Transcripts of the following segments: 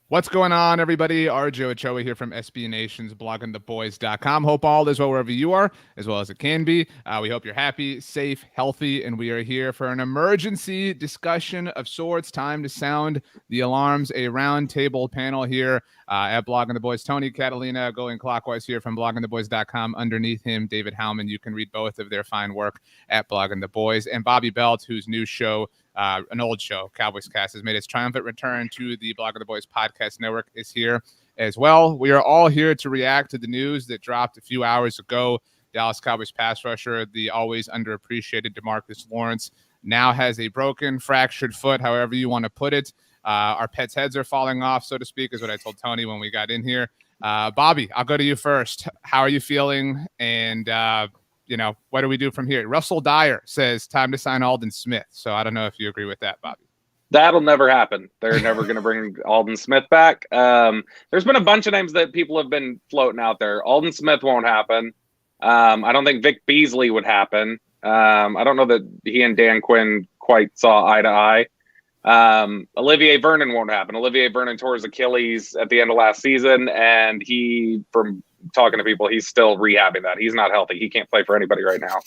What's going on, everybody? RJ Ochoa here from SB Nation's bloggingtheboys.com. Hope all is well wherever you are, as well as it can be. We hope you're happy, safe, healthy, and we are here for an emergency discussion of sorts. Time to sound the alarms. A roundtable panel here at Blogging the Boys. Tony Catalina going clockwise here from bloggingtheboys.com. Underneath him, David Howman. You can read both of their fine work at Blogging the Boys. And Bobby Belt, whose new show, an old show, Cowboys Cast, has made its triumphant return to the Blogging the Boys podcast network, is here as well. We are all here to react to the news that dropped a few hours ago. Dallas Cowboys pass rusher, the always underappreciated Demarcus Lawrence, now has a broken, fractured foot, however you want to put it. Our pets' heads are falling off, so to speak, is what I told Tony when we got in here. Bobby, I'll go to you first. How are you feeling? And what do we do from here? Russell Dyer says time to sign Aldon Smith. So I don't know if you agree with that, Bobby. That'll never happen. They're never going to bring Aldon Smith back. There's been a bunch of names that people have been floating out there. Aldon Smith won't happen. I don't think Vic Beasley would happen. I don't know that he and Dan Quinn quite saw eye to eye. Olivier Vernon won't happen. Olivier Vernon tore his Achilles at the end of last season, and from talking to people, he's still rehabbing that. He's not healthy. He can't play for anybody right now.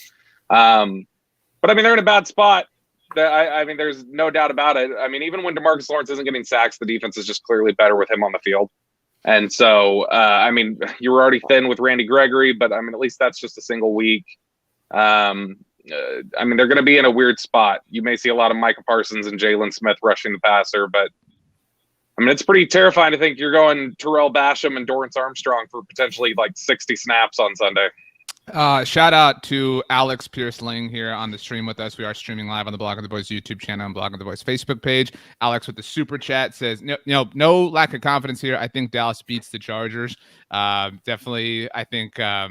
But I mean, they're in a bad spot. I mean, there's no doubt about it. I mean, even when Demarcus Lawrence isn't getting sacks, the defense is just clearly better with him on the field. And so, I mean, you were already thin with Randy Gregory, but I mean, at least that's just a single week. I mean, they're going to be in a weird spot. You may see a lot of Micah Parsons and Jalen Smith rushing the passer, but I mean, it's pretty terrifying to think you're going Terrell Basham and Dorrance Armstrong for potentially like 60 snaps on Sunday. Shout out to Alex Pierce-Ling here on the stream with us. We are streaming live on the Blogging the Boys YouTube channel and Blogging the Boys Facebook page. Alex with the super chat says, no lack of confidence here. I think Dallas beats the Chargers. Definitely, I think, a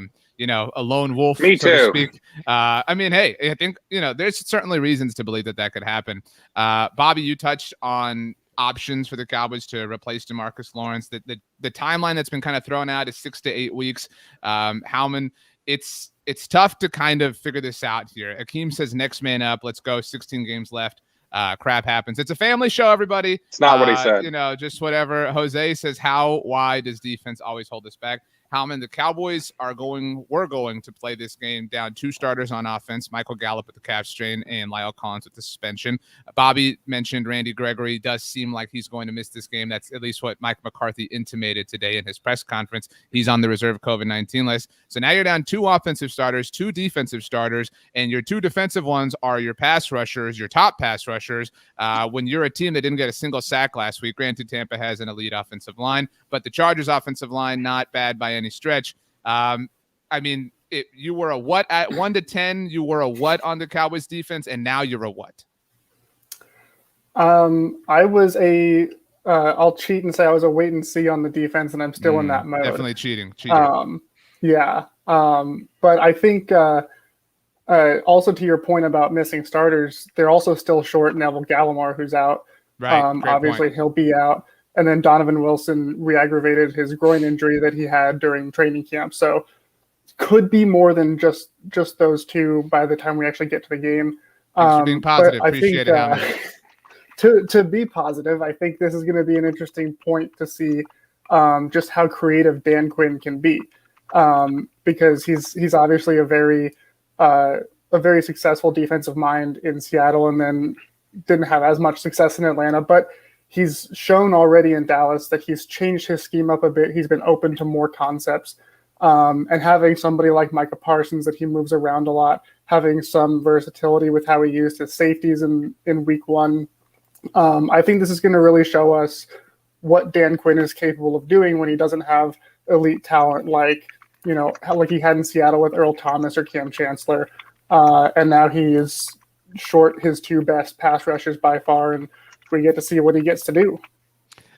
lone wolf, Me so too. to speak. I mean, hey, I think, there's certainly reasons to believe that could happen. Bobby, you touched on options for the Cowboys to replace Demarcus Lawrence. The timeline that's been kind of thrown out is 6 to 8 weeks. Howman, it's tough to kind of figure this out here. Akeem says next man up. Let's go. 16 games left. Crap happens. It's a family show, everybody. It's not what he said. Just whatever. Jose says, why does defense always hold us back? Howman, the Cowboys were going to play this game down 2 starters on offense, Michael Gallup with the calf strain and Lyle Collins with the suspension. Bobby mentioned Randy Gregory. Does seem like he's going to miss this game. That's at least what Mike McCarthy intimated today in his press conference. He's on the reserve COVID-19 list. So now you're down 2 offensive starters, 2 defensive starters, and your 2 defensive ones are your pass rushers, your top pass rushers. When you're a team that didn't get a single sack last week, granted Tampa has an elite offensive line, but the Chargers offensive line, not bad by any stretch. I mean, you were a what at 1 to 10? You were a what on the Cowboys defense, and now you're a what? I was I'll cheat and say I was a wait and see on the defense, and I'm still in that mode. Definitely cheating. Yeah. But I think also to your point about missing starters, they're also still short Neville Gallimore, who's out. Right. Obviously, he'll be out. And then Donovan Wilson re-aggravated his groin injury that he had during training camp. So could be more than just those 2 by the time we actually get to the game. Thanks for being positive. Appreciate it. To be positive, I think this is going to be an interesting point to see just how creative Dan Quinn can be. Because he's obviously a very successful defensive mind in Seattle and then didn't have as much success in Atlanta. But he's shown already in Dallas that he's changed his scheme up a bit. He's been open to more concepts. And having somebody like Micah Parsons that he moves around a lot, having some versatility with how he used his safeties in week 1. I think this is going to really show us what Dan Quinn is capable of doing when he doesn't have elite talent like he had in Seattle with Earl Thomas or Cam Chancellor. And now he is short his 2 best pass rushers by far, and we get to see what he gets to do.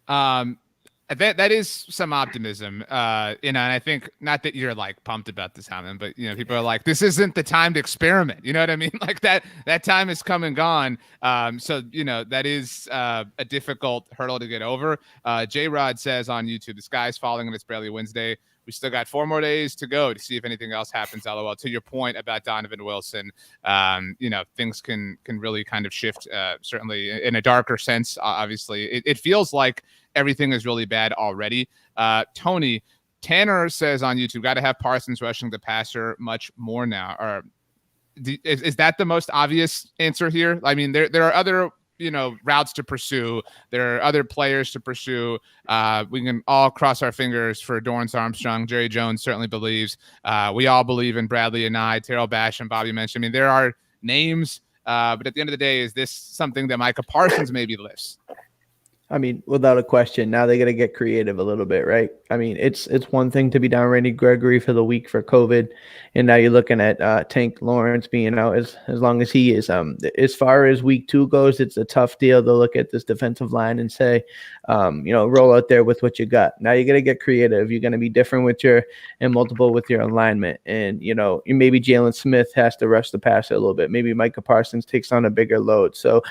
That is some optimism, and I think not that you're like pumped about this, Hammond, but people are like, this isn't the time to experiment. You know what I mean? Like that time is come and gone. So that is a difficult hurdle to get over. J Rod says on YouTube, the sky's falling and it's barely Wednesday. we still got 4 more days to go to see if anything else happens. LOL. To your point about Donovan Wilson, things can really kind of shift, certainly in a darker sense. Obviously, it feels like everything is really bad already. Tony Tanner says on YouTube, got to have Parsons rushing the passer much more now. Or is that the most obvious answer here? I mean, there are other routes to pursue. There are other players to pursue. We can all cross our fingers for Dorrance Armstrong. Jerry Jones certainly believes. We all believe in Bradley and Terrell Basham, Bobby mentioned. I mean, there are names, but at the end of the day, is this something that Micah Parsons maybe lifts? I mean, without a question, now they got to get creative a little bit, right? I mean, it's one thing to be down Randy Gregory for the week for COVID, and now you're looking at Tank Lawrence being out as long as he is. As far as week 2 goes, it's a tough deal to look at this defensive line and say, roll out there with what you got. Now you got to get creative. You're going to be different and multiple with your alignment, and maybe Jalen Smith has to rush the passer a little bit. Maybe Micah Parsons takes on a bigger load. So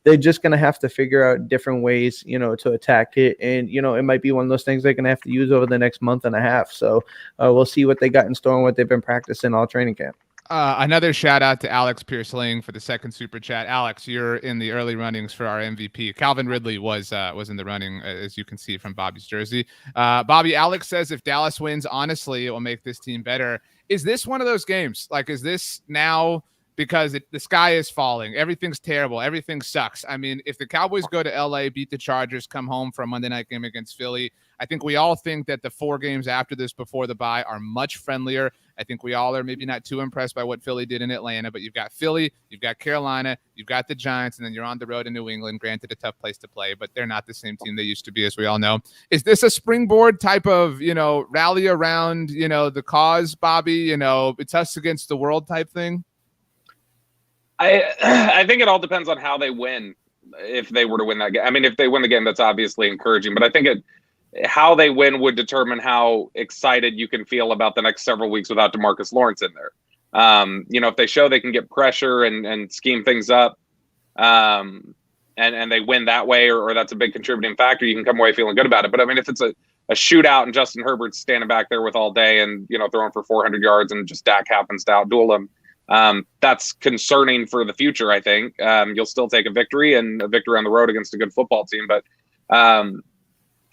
they're just going to have to figure out different ways to attack it. And, it might be one of those things they're going to have to use over the next month and a half. So we'll see what they got in store and what they've been practicing all training camp. Another shout out to Alex Pierceling for the second super chat. Alex, you're in the early runnings for our MVP. Calvin Ridley was in the running, as you can see from Bobby's jersey. Bobby, Alex says if Dallas wins, honestly, it will make this team better. Is this one of those games? Like, is this now because the sky is falling? Everything's terrible. Everything sucks. I mean, if the Cowboys go to LA, beat the Chargers, come home for a Monday night game against Philly, I think we all think that the 4 games after this before the bye are much friendlier. I think we all are maybe not too impressed by what Philly did in Atlanta, but you've got Philly, you've got Carolina, you've got the Giants, and then you're on the road in New England. Granted, a tough place to play, but they're not the same team they used to be, as we all know. Is this a springboard type of, rally around, the cause, Bobby? It's us against the world type thing? I think it all depends on how they win. If they were to win that game, I mean, if they win the game, that's obviously encouraging. But I think how they win would determine how excited you can feel about the next several weeks without Demarcus Lawrence in there. If they show they can get pressure and scheme things up, and they win that way, or that's a big contributing factor, you can come away feeling good about it. But I mean, if it's a shootout and Justin Herbert's standing back there with all day and throwing for 400 yards and just Dak happens to outduel him, that's concerning for the future. I think you'll still take a victory and a victory on the road against a good football team. But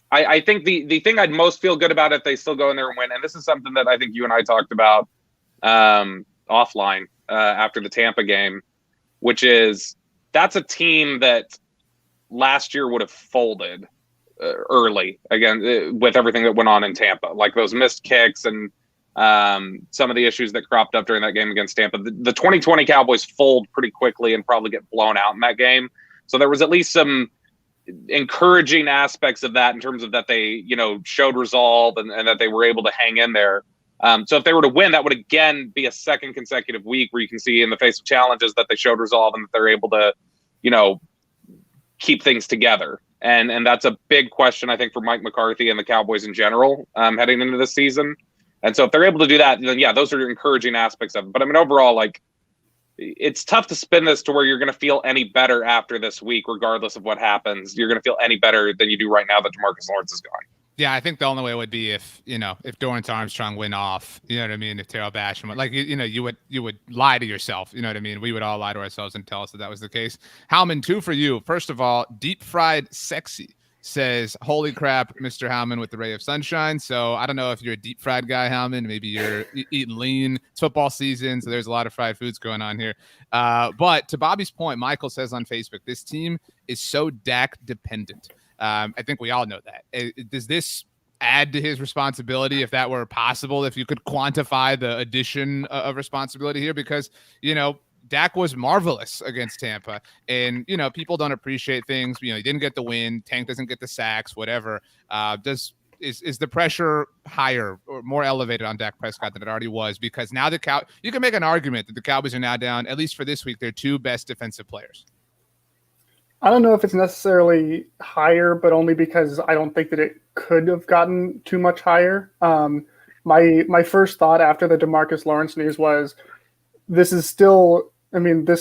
I think the thing I'd most feel good about if they still go in there and win, and this is something that I think you and I talked about offline after the Tampa game, which is that's a team that last year would have folded early again with everything that went on in Tampa, like those missed kicks and some of the issues that cropped up during that game against Tampa. The 2020 Cowboys fold pretty quickly and probably get blown out in that game. So there was at least some encouraging aspects of that in terms of that they, showed resolve and that they were able to hang in there. So if they were to win, that would again be a second consecutive week where you can see in the face of challenges that they showed resolve and that they're able to, keep things together. And that's a big question, I think, for Mike McCarthy and the Cowboys in general heading into this season. And so if they're able to do that, then yeah, those are encouraging aspects of it. But I mean, overall, like, it's tough to spin this to where you're going to feel any better after this week, regardless of what happens. You're going to feel any better than you do right now that Demarcus Lawrence is gone. Yeah, I think the only way would be if Dorrance Armstrong went off, you know what I mean? If Terrell Basham, like, you would lie to yourself, you know what I mean? We would all lie to ourselves and tell us that was the case. Howman, 2 for you. First of all, deep fried sexy says, holy crap, Mr. Howman with the ray of sunshine. So I don't know if you're a deep fried guy, Howman. Maybe you're eating lean. It's football season, so there's a lot of fried foods going on here. But to Bobby's point, Michael says on Facebook, this team is so Dak dependent. I think we all know that. Does this add to his responsibility, if that were possible, if you could quantify the addition of responsibility here? Because, Dak was marvelous against Tampa, and people don't appreciate things. He didn't get the win. Tank doesn't get the sacks. Whatever. Is the pressure higher or more elevated on Dak Prescott than it already was? Because now you can make an argument that the Cowboys are now down, at least for this week, their 2 best defensive players. I don't know if it's necessarily higher, but only because I don't think that it could have gotten too much higher. My first thought after the Demarcus Lawrence news was, this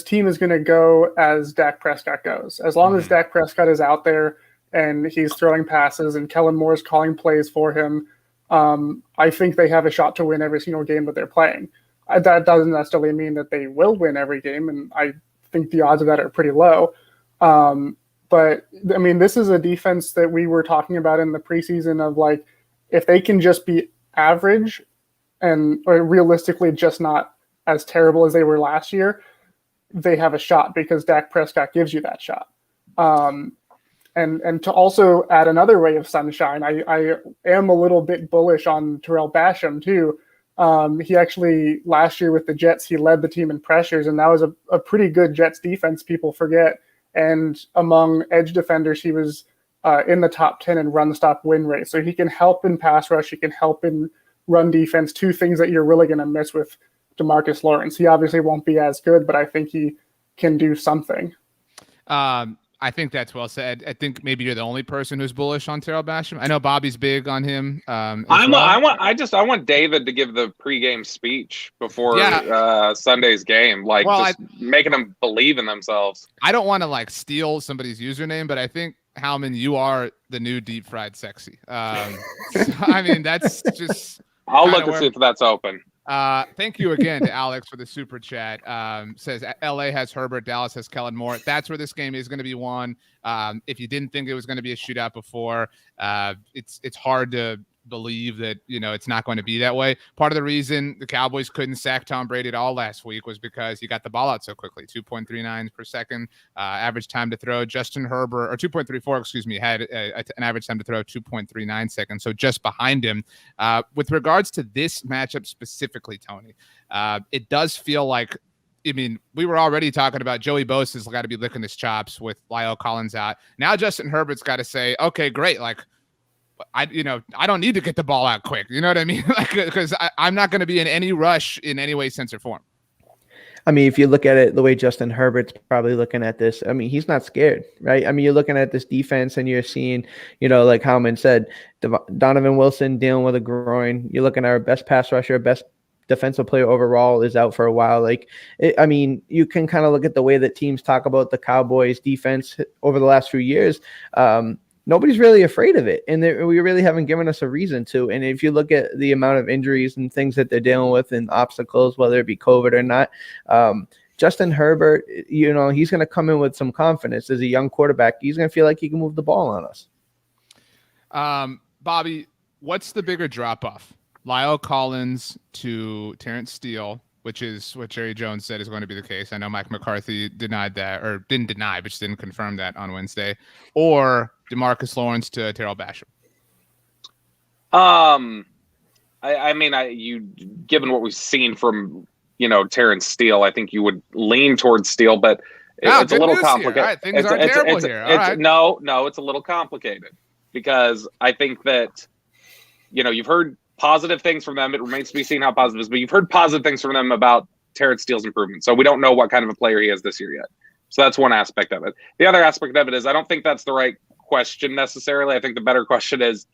team is going to go as Dak Prescott goes. As long as Dak Prescott is out there and he's throwing passes and Kellen Moore's calling plays for him, I think they have a shot to win every single game that they're playing. That doesn't necessarily mean that they will win every game, and I think the odds of that are pretty low. But I mean, this is a defense that we were talking about in the preseason of like, if they can just be average or realistically just not as terrible as they were last year, they have a shot because Dak Prescott gives you that shot. And to also add another ray of sunshine, I am a little bit bullish on Terrell Basham too. He actually, last year with the Jets, he led the team in pressures, and that was a pretty good Jets defense, people forget. And among edge defenders, he was in the top 10 in run stop win rate. So he can help in pass rush, he can help in run defense, two things that you're really going to miss with Demarcus Lawrence. He obviously won't be as good, but I think he can do something. I think that's well said. I think maybe you're the only person who's bullish on Terrell Basham. I know Bobby's big on him. I want David to give the pregame speech before Sunday's game, making them believe in themselves. I don't want to like steal somebody's username, but I think Howman, you are the new deep fried sexy. So, I mean, that's just. I'll look and see if that's open. Thank you again to Alex for the super chat. Says LA has Herbert, Dallas has Kellen Moore. That's where this game is going to be won. If you didn't think it was going to be a shootout before, it's hard to believe that, it's not going to be that way. Part of the reason the Cowboys couldn't sack Tom Brady at all last week was because he got the ball out so quickly. 2.39 per second average time to throw. Justin Herbert, or 2.34, had an average time to throw 2.39 seconds, so just behind him. With regards to this matchup specifically, Tony, it does feel like, we were already talking about Joey Bosa's got to be licking his chops with Lyle Collins out. Now Justin Herbert's got to say, okay, great, I don't need to get the ball out quick. You know what I mean? Because I'm not going to be in any rush in any way, sense, or form. I mean, if you look at it the way Justin Herbert's probably looking at this, he's not scared, right? You're looking at this defense and you're seeing, like Howman said, Donovan Wilson dealing with a groin. You're looking at our best pass rusher, best defensive player overall is out for a while. You can kind of look at the way that teams talk about the Cowboys defense over the last few years. Nobody's really afraid of it, and we really haven't given us a reason to. And if you look at the amount of injuries and things that they're dealing with and obstacles, whether it be COVID or not, Justin Herbert, he's going to come in with some confidence as a young quarterback. He's going to feel like he can move the ball on us. Bobby, what's the bigger drop-off? Lyle Collins to Terrence Steele, which is what Jerry Jones said is going to be the case. I know Mike McCarthy denied that, or didn't deny, but just didn't confirm that on Wednesday. Or Demarcus Lawrence to Terrell Basham. Given what we've seen from Terrence Steele, I think you would lean towards Steele, but it's a little complicated. Right, things aren't terrible here. No, it's a little complicated because I think that you've heard positive things from them. It remains to be seen how positive it is, but you've heard positive things from them about Terrence Steele's improvement. So we don't know what kind of a player he is this year yet. So that's one aspect of it. The other aspect of it is I don't think that's the right question necessarily. I think the better question is,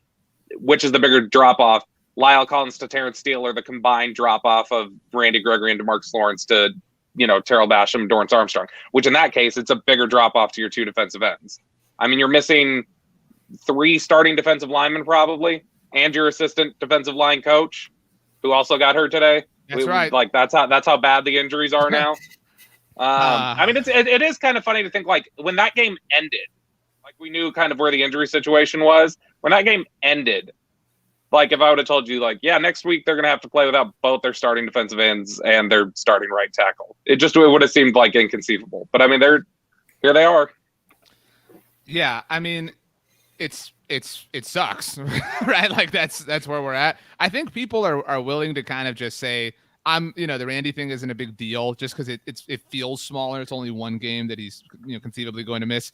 which is the bigger drop-off, Lyle Collins to Terrence Steele, or the combined drop-off of Randy Gregory and Demarcus Lawrence to, Terrell Basham, Dorrance Armstrong, which in that case, it's a bigger drop-off to your two defensive ends. You're missing 3 starting defensive linemen probably, and your assistant defensive line coach, who also got hurt today. That's right. That's how bad the injuries are now. It is kind of funny to think when that game ended, we knew kind of where the injury situation was. When that game ended, if I would have told you next week they're going to have to play without both their starting defensive ends and their starting right tackle, it would have seemed inconceivable. But here they are. Yeah, it sucks, right? That's where we're at. I think people are willing to kind of just say, the Randy thing isn't a big deal just because it feels smaller. It's only one game that he's conceivably going to miss.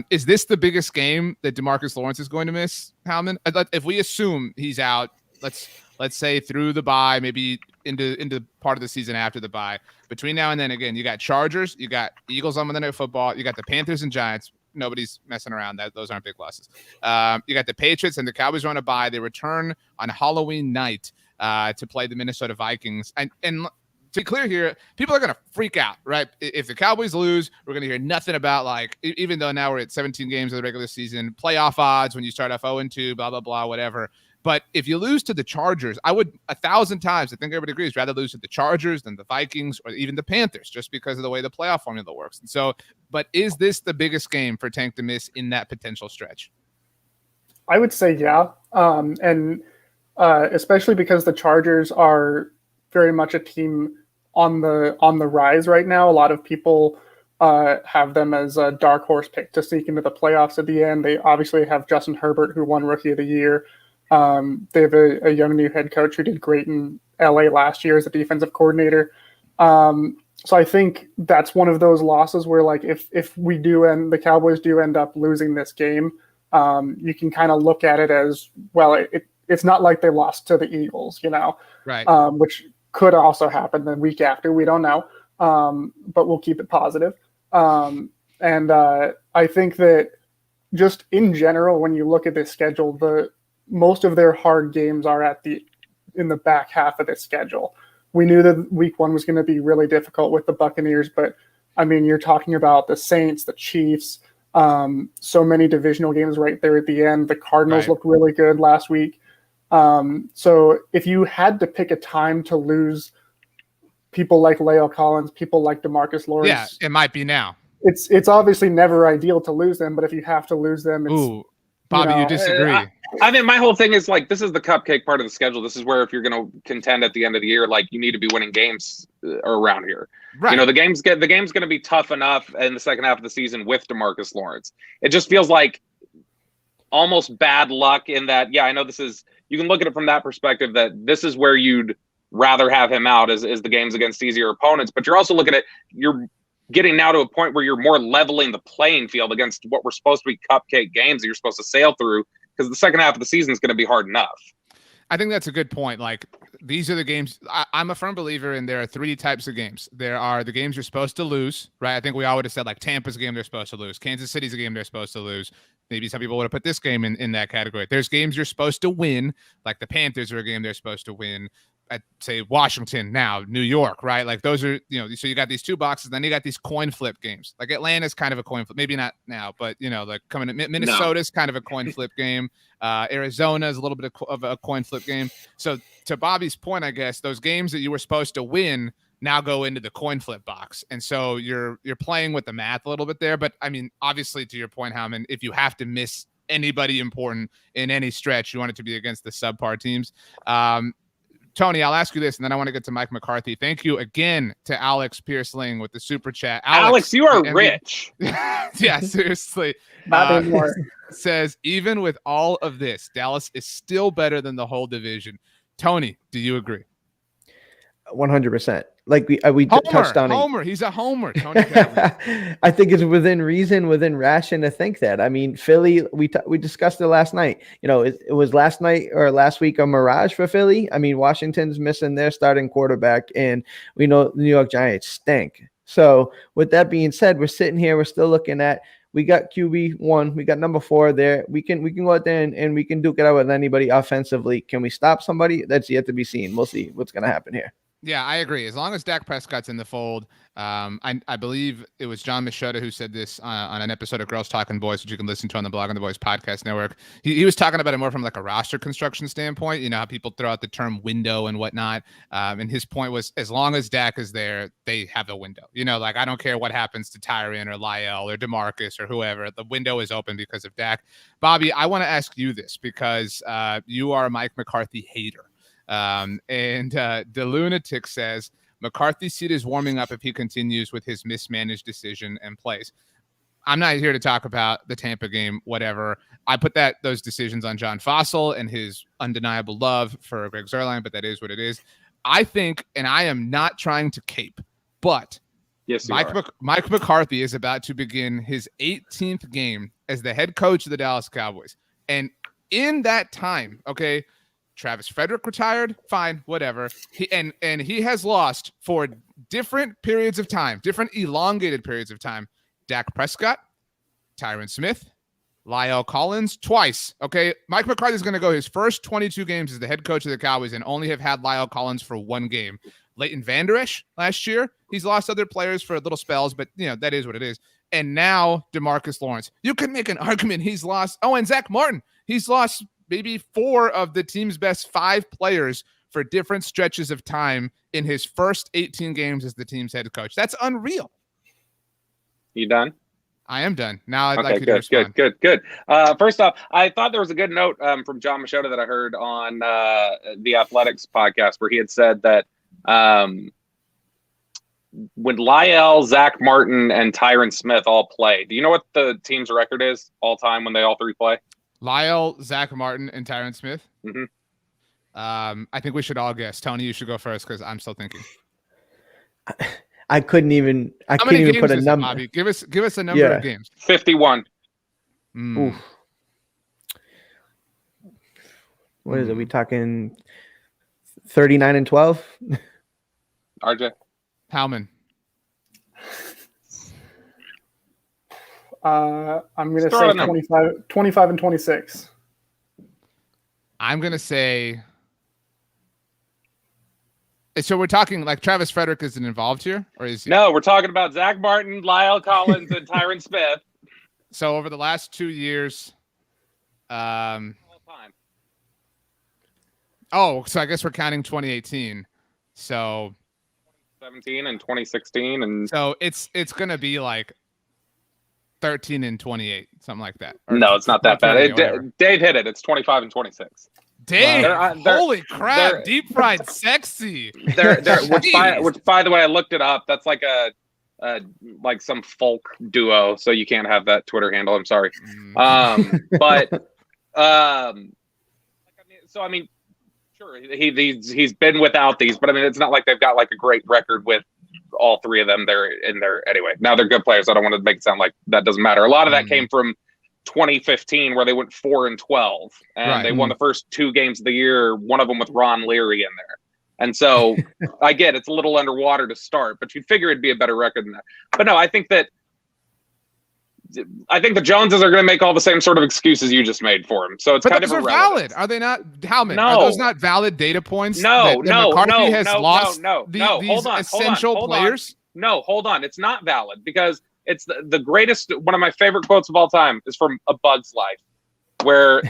Is this the biggest game that Demarcus Lawrence is going to miss, Howman? If we assume he's out, let's say through the bye, maybe into part of the season after the bye. Between now and then, again, you got Chargers, you got Eagles on Monday Night Football, you got the Panthers and Giants. Nobody's messing around. Those aren't big losses. You got the Patriots and the Cowboys are on a bye. They return on Halloween night to play the Minnesota Vikings. And to be clear here, people are going to freak out, right? If the Cowboys lose, we're going to hear nothing about even though now we're at 17 games of the regular season, playoff odds when you start off 0-2, blah, blah, blah, whatever. But if you lose to the Chargers, I would 1,000 times, I think everybody agrees, rather lose to the Chargers than the Vikings or even the Panthers, just because of the way the playoff formula works. And so, but is this the biggest game for Tank to miss in that potential stretch? I would say yeah. And especially because the Chargers are very much a team on the rise right now. A lot of people have them as a dark horse pick to sneak into the playoffs at the end. They obviously have Justin Herbert, who won Rookie of the Year. They have a young new head coach who did great in LA last year as a defensive coordinator. So I think that's one of those losses where, like, if we do and the Cowboys do end up losing this game, you can kind of look at it as, well, it's not like they lost to the Eagles, Right. Which could also happen the week after. We don't know, but we'll keep it positive. And I think that just in general, when you look at this schedule, most of their hard games are in the back half of the schedule. We knew that week 1 was going to be really difficult with the Buccaneers, but I mean, you're talking about the Saints, the Chiefs, so many divisional games right there at the end. The Cardinals looked really good last week. So if you had to pick a time to lose people like La'el Collins, people like Demarcus Lawrence, yeah, it might be now. It's obviously never ideal to lose them, but if you have to lose them, Ooh, Bobby, you disagree. I mean, my whole thing is, like, this is the cupcake part of the schedule. This is where, if you're going to contend at the end of the year, like, you need to be winning games around here. Right. The game's going to be tough enough in the second half of the season with Demarcus Lawrence. It just feels like almost bad luck in that. Yeah, I know you can look at it from that perspective, that this is where you'd rather have him out is the games against easier opponents. But you're also looking at, you're getting now to a point where you're more leveling the playing field against what were supposed to be cupcake games that you're supposed to sail through, because the second half of the season is going to be hard enough. I think that's a good point. Like, these are the games. I'm a firm believer in there are 3 types of games. There are the games you're supposed to lose, right? I think we all would have said, like, Tampa's a game they're supposed to lose. Kansas City's a game they're supposed to lose. Maybe some people would have put this game in that category. There's games you're supposed to win, like the Panthers are a game they're supposed to win. I'd say Washington now, New York, right? Like, those are, so you got these 2 boxes, then you got these coin flip games. Like, Atlanta's kind of a coin flip, maybe not now, but like coming in Minnesota's kind of a coin flip game. Arizona's a little bit of a coin flip game. So to Bobby's point, I guess those games that you were supposed to win now go into the coin flip box. And so you're playing with the math a little bit there. But I mean, obviously, to your point, Howman, if you have to miss anybody important in any stretch, you want it to be against the subpar teams. Tony, I'll ask you this, and then I want to get to Mike McCarthy. Thank you again to Alex Pierceling with the super chat. Alex, you are rich. Yeah, seriously. not anymore. Says, even with all of this, Dallas is still better than the whole division. Tony, do you agree? 100%. Like we touched on Homer. He's a homer. Tony I think it's within reason, within ration to think that. I mean, Philly, we discussed it last night. It was last night or last week a mirage for Philly. I mean, Washington's missing their starting quarterback, and we know the New York Giants stink. So with that being said, we're sitting here, we're still looking at, we got QB1, we got number 4 there. We can go out there and we can duke it out with anybody offensively. Can we stop somebody? That's yet to be seen. We'll see what's going to happen here. Yeah, I agree. As long as Dak Prescott's in the fold, I believe it was John Machota who said this on an episode of Girls Talking Boys, which you can listen to on the Blog on the Boys podcast network. He was talking about it more from like a roster construction standpoint, how people throw out the term window and whatnot. And his point was, as long as Dak is there, they have a window. Like, I don't care what happens to Tyrion or La'el or Demarcus or whoever. The window is open because of Dak. Bobby, I want to ask you this because you are a Mike McCarthy hater. And the lunatic says McCarthy's seat is warming up if he continues with his mismanaged decision and plays. I'm not here to talk about the Tampa game, whatever. I put those decisions on John Fossil and his undeniable love for Greg Zuerlein, but that is what it is. I think, and I am not trying to cape, but yes, Mike McCarthy is about to begin his 18th game as the head coach of the Dallas Cowboys. And in that time, okay, Travis Frederick retired, fine, whatever. He has lost for different periods of time, different elongated periods of time. Dak Prescott, Tyron Smith, La'el Collins twice. Okay, Mike McCarthy is going to go his first 22 games as the head coach of the Cowboys and only have had La'el Collins for 1 game. Leighton Vander Esch last year, he's lost other players for little spells, but that is what it is. And now Demarcus Lawrence. You can make an argument he's lost. Oh, and Zach Martin, he's lost maybe 4 of the team's best 5 players for different stretches of time in his first 18 games as the team's head coach. That's unreal. You done? I am done. Now I'd Okay, like you to respond. Good. First off, I thought there was a good note from John Machota that I heard on the Athletics podcast where he had said that when Lyle, Zach Martin, and Tyron Smith all play, do you know what the team's record is all time when they all 3 play? Lyle, Zach Martin, and Tyron Smith? Mm-hmm. I think we should all guess. Tony, you should go first because I'm still thinking. I couldn't even put a number. Bobby? Give us a number of games. 51. Oof. What is it? We talking 39 and 12? RJ? Howman. I'm going to say 25 and 26. I'm going to say... So we're talking like Travis Frederick isn't involved here, or is he? No, we're talking about Zach Martin, Lyle Collins, and Tyron Smith. So over the last 2 years, All time. So I guess we're counting 2018. So 17 and 2016, and so it's gonna be like 13 and 28, something like that. No, it's not that bad. Dave hit it. It's 25 and 26. Dave, holy crap, deep fried sexy. Which by the way, I looked it up. That's like like some folk duo, so you can't have that Twitter handle. I'm sorry. So I mean, sure, he's been without these, but I mean, it's not like they've got like a great record with all 3 of them. They're in there anyway. Now they're good players. I don't want to make it sound like that doesn't matter. A lot of that came from 2015 where they went 4-12 and they won the first 2 games of the year, one of them with Ron Leary in there. And so I get it's a little underwater to start, but you'd figure it'd be a better record than that. But no, I think the Joneses are going to make all the same sort of excuses you just made for him. So it's kind of irrelevant. Valid. Are they not? Howman, no. Are those not valid data points? McCarthy has lost these essential players. No, hold on. It's not valid because it's the greatest. One of my favorite quotes of all time is from A Bug's Life, where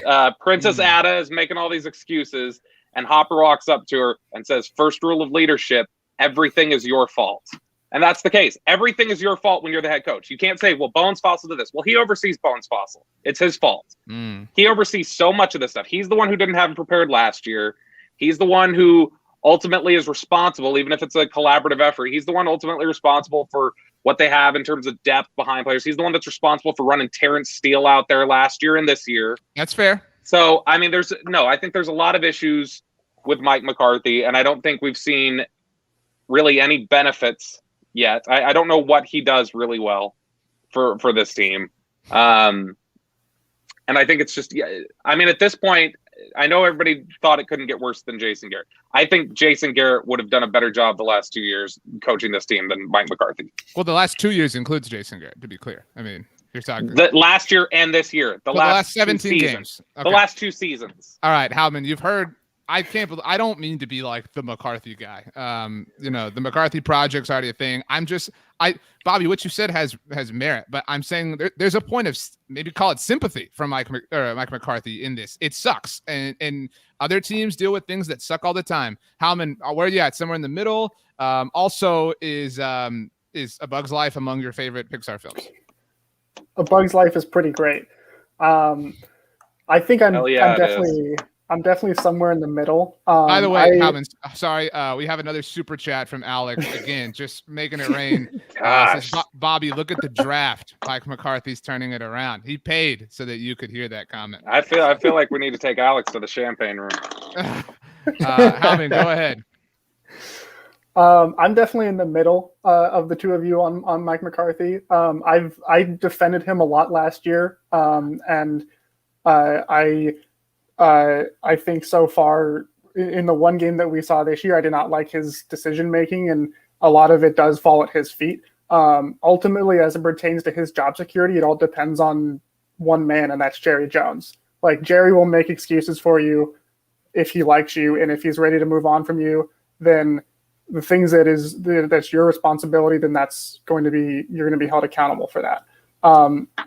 Princess Ada is making all these excuses, and Hopper walks up to her and says, "First rule of leadership: everything is your fault." And that's the case. Everything is your fault when you're the head coach. You can't say, "Well, Bones Fossil did this." Well, he oversees Bones Fossil. It's his fault. He oversees so much of this stuff. He's the one who didn't have it prepared last year. He's the one who ultimately is responsible, even if it's a collaborative effort. He's the one ultimately responsible for what they have in terms of depth behind players. He's the one that's responsible for running Terrence Steele out there last year and this year. That's fair. So, I mean, I think there's a lot of issues with Mike McCarthy, and I don't think we've seen really any benefits yet. I don't know what he does really well for this team. And I think it's just, I mean, at this point, I know everybody thought it couldn't get worse than Jason Garrett. I think Jason Garrett would have done a better job the last 2 years coaching this team than Mike McCarthy. Well, the last 2 years includes Jason Garrett, to be clear. I mean, you're talking the last year and this year, the last 17 games, okay. The last 2 seasons. All right, Howman, you've heard. I don't mean to be like the McCarthy guy. The McCarthy project's already a thing. Bobby, what you said has merit, but I'm saying there's a point of maybe call it sympathy from Mike McCarthy in this. It sucks, and other teams deal with things that suck all the time. Howman, where are you at? Somewhere in the middle. Also, is A Bug's Life among your favorite Pixar films? A Bug's Life is pretty great. I think I'm definitely somewhere in the middle. By the way, Howman, sorry, we have another super chat from Alex again, just making it rain. Says, Bobby, look at the draft. Mike McCarthy's turning it around. He paid so that you could hear that comment. I feel like we need to take Alex to the champagne room. Howman, go ahead. I'm definitely in the middle of the two of you on Mike McCarthy. I defended him a lot last year, and I think so far in the one game that we saw this year, I did not like his decision making, and a lot of it does fall at his feet. Ultimately, as it pertains to his job security, it all depends on one man, and that's Jerry Jones. Like, Jerry will make excuses for you if he likes you, and if he's ready to move on from you, then the things that's your responsibility, then you're going to be held accountable for that.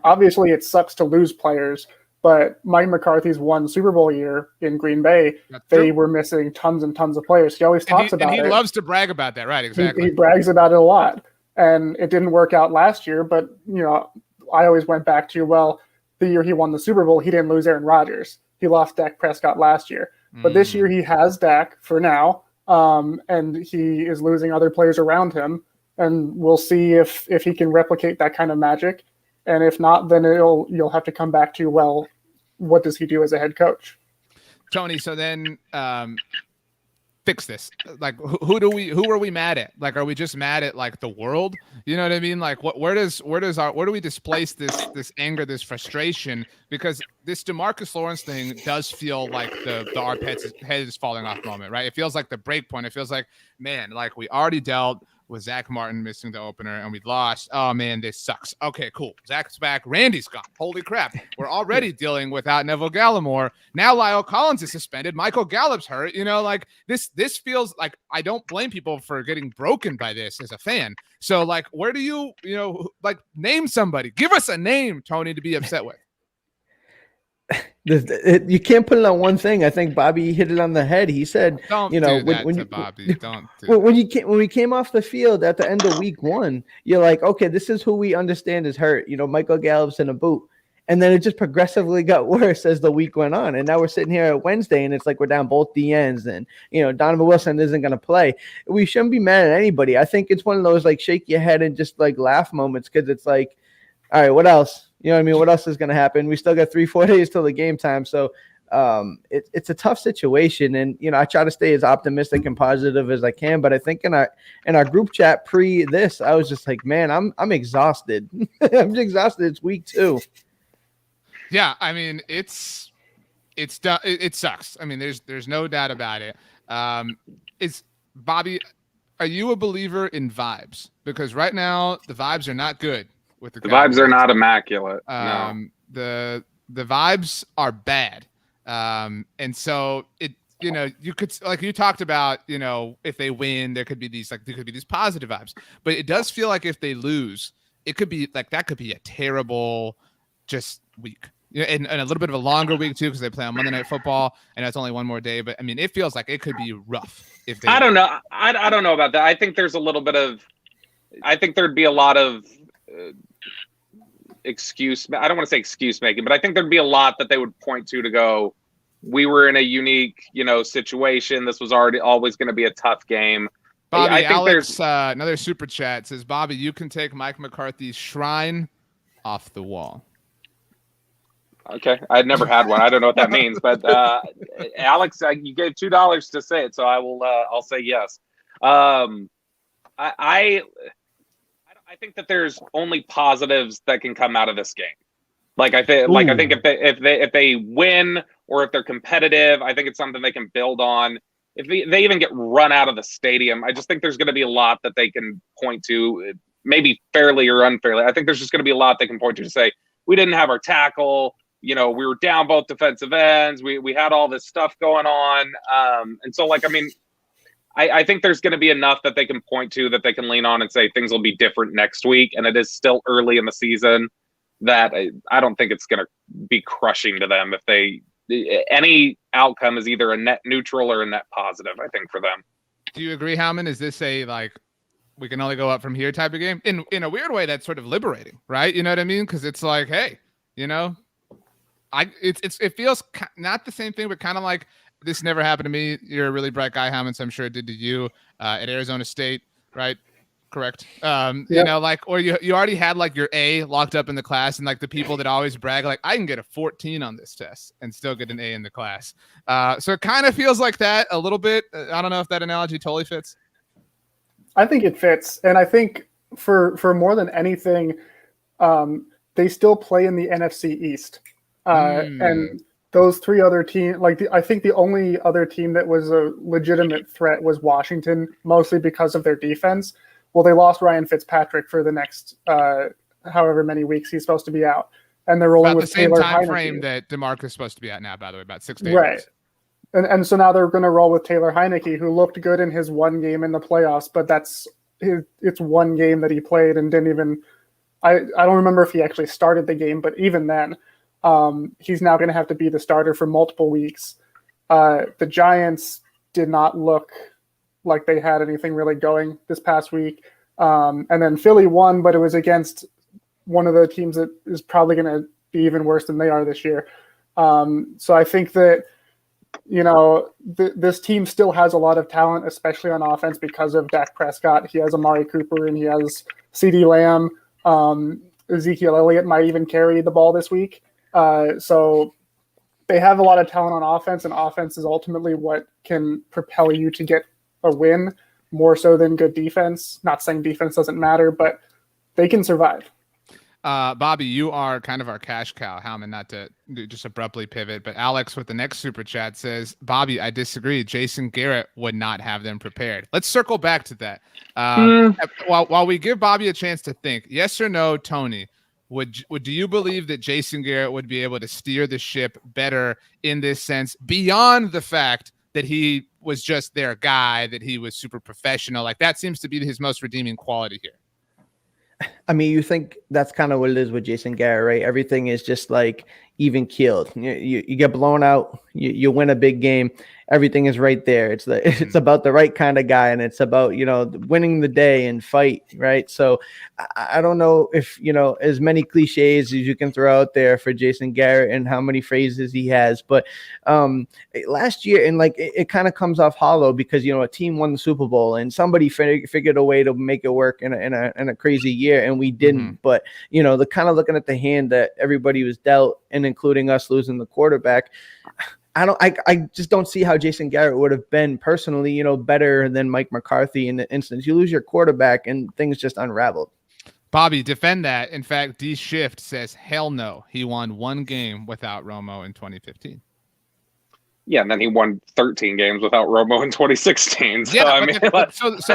Obviously, it sucks to lose players, But Mike McCarthy's one Super Bowl year in Green Bay, they were missing tons and tons of players. He always talks about it. And he loves to brag about that, right? Exactly. He brags about it a lot. And it didn't work out last year, but, I always went back to, the year he won the Super Bowl, he didn't lose Aaron Rodgers. He lost Dak Prescott last year. But this year he has Dak for now, and he is losing other players around him. And we'll see if he can replicate that kind of magic. And if not, then you'll have to come back to, what does he do as a head coach? Tony, so then fix this. Like, who are we mad at? Like, are we just mad at like the world? You know what I mean? Like, where do we displace this anger, this frustration? Because this Demarcus Lawrence thing does feel like the Arpet's head is falling off moment, right? It feels like the break point. It feels like, man, like we already dealt with Zach Martin missing the opener and we lost. Oh man, this sucks. Okay, cool. Zach's back. Randy's gone. Holy crap. We're already dealing without Neville Gallimore. Now Lyle Collins is suspended. Michael Gallup's hurt. Like this feels like I don't blame people for getting broken by this as a fan. So like, where do you name somebody? Give us a name, Tony, to be upset with. You can't put it on one thing. I think Bobby hit it on the head. He said, Bobby, don't. When we came off the field at the end of week 1, you're like, okay, this is who we understand is hurt. Michael Gallup's in a boot, and then it just progressively got worse as the week went on. And now we're sitting here at Wednesday, and it's like we're down both DNs, and Donovan Wilson isn't going to play. We shouldn't be mad at anybody. I think it's one of those like shake your head and just like laugh moments because it's like, all right, what else? You know what I mean? What else is going to happen? We still got 3-4 days till the game time. So it's a tough situation. And, I try to stay as optimistic and positive as I can. But I think in our group chat pre this, I was just like, man, I'm exhausted. I'm exhausted. It's week 2. Yeah. I mean, it sucks. I mean, there's no doubt about it. Bobby, are you a believer in vibes? Because right now the vibes are not good. The vibes are not immaculate. No. The vibes are bad. And so you could, like you talked about, if they win, there could be these positive vibes, but it does feel like if they lose, it could be like, that could be a terrible just week. And a little bit of a longer week too, because they play on Monday Night Football and it's only one more day. But I mean, it feels like it could be rough if they. I don't know. I don't know about that. I think there's a little bit of. I think there'd be a lot of. I don't want to say excuse making, but I think there'd be a lot that they would point to go, we were in a unique, situation. This was always going to be a tough game. Bobby, I think Alex, another super chat says, Bobby, you can take Mike McCarthy's shrine off the wall. Okay. I'd never had one. I don't know what that means, but Alex, you gave $2 to say it. So I'll say yes. I think that there's only positives that can come out of this game. I think if they win or if they're competitive, I think it's something they can build on. If they even get run out of the stadium, I just think there's going to be a lot that they can point to, maybe fairly or unfairly. I think there's just going to be a lot they can point to say, we didn't have our tackle. We were down both defensive ends. We had all this stuff going on. And so I think there's going to be enough that they can point to, that they can lean on and say things will be different next week. And it is still early in the season, that I don't think it's going to be crushing to them if any outcome is either a net neutral or a net positive, I think, for them. Do you agree, Howman? Is this a we can only go up from here type of game? In a weird way, that's sort of liberating, right? You know what I mean? Because it's like, hey, it feels not the same thing, but kind of like, this never happened to me. You're a really bright guy, Hammond, so I'm sure it did to you at Arizona State, right? Correct. Yep. Or you already had your A locked up in the class, and the people that always brag, I can get a 14 on this test and still get an A in the class. So it kind of feels like that a little bit. I don't know if that analogy totally fits. I think it fits. And I think for more than anything, they still play in the NFC East. And those 3 other teams, I think the only other team that was a legitimate threat was Washington, mostly because of their defense. Well, they lost Ryan Fitzpatrick for the next however many weeks he's supposed to be out, and they're rolling about with the same Taylor time Heineke. Frame that Demarcus is supposed to be at now. By the way, about 6 days. Right, and so now they're going to roll with Taylor Heineke, who looked good in his one game in the playoffs, but it's one game that he played and didn't even. I don't remember if he actually started the game, but even then. he's now going to have to be the starter for multiple weeks. The Giants did not look like they had anything really going this past week. And then Philly won, but it was against one of the teams that is probably going to be even worse than they are this year. So I think that, this team still has a lot of talent, especially on offense because of Dak Prescott. He has Amari Cooper and he has CeeDee Lamb. Ezekiel Elliott might even carry the ball this week. So they have a lot of talent on offense, and offense is ultimately what can propel you to get a win more so than good defense. Not saying defense doesn't matter, but they can survive. Bobby, you are kind of our cash cow, Howman, not to just abruptly pivot, but Alex with the next super chat says, Bobby, I disagree. Jason Garrett would not have them prepared. Let's circle back to that. While we give Bobby a chance to think, yes or no, Tony, do you believe that Jason Garrett would be able to steer the ship better in this sense, beyond the fact that he was just their guy, that he was super professional? Like, that seems to be his most redeeming quality here. I mean, you think that's kind of what it is with Jason Garrett, right? Everything is just like even keeled. You get blown out, you win a big game. Everything is right there. It's about the right kind of guy, and it's about, winning the day and fight, right? So I don't know if, as many cliches as you can throw out there for Jason Garrett and how many phrases he has. But last year, and it kind of comes off hollow because, a team won the Super Bowl and somebody figured a way to make it work in a crazy year, and we didn't. But, the kind of looking at the hand that everybody was dealt, and including us losing the quarterback, I just don't see how Jason Garrett would have been personally, better than Mike McCarthy in the instance. You lose your quarterback and things just unraveled. Bobby, defend that. In fact, D Shift says, hell no. He won one game without Romo in 2015. Yeah, and then he won 13 games without Romo in 2016. So, yeah,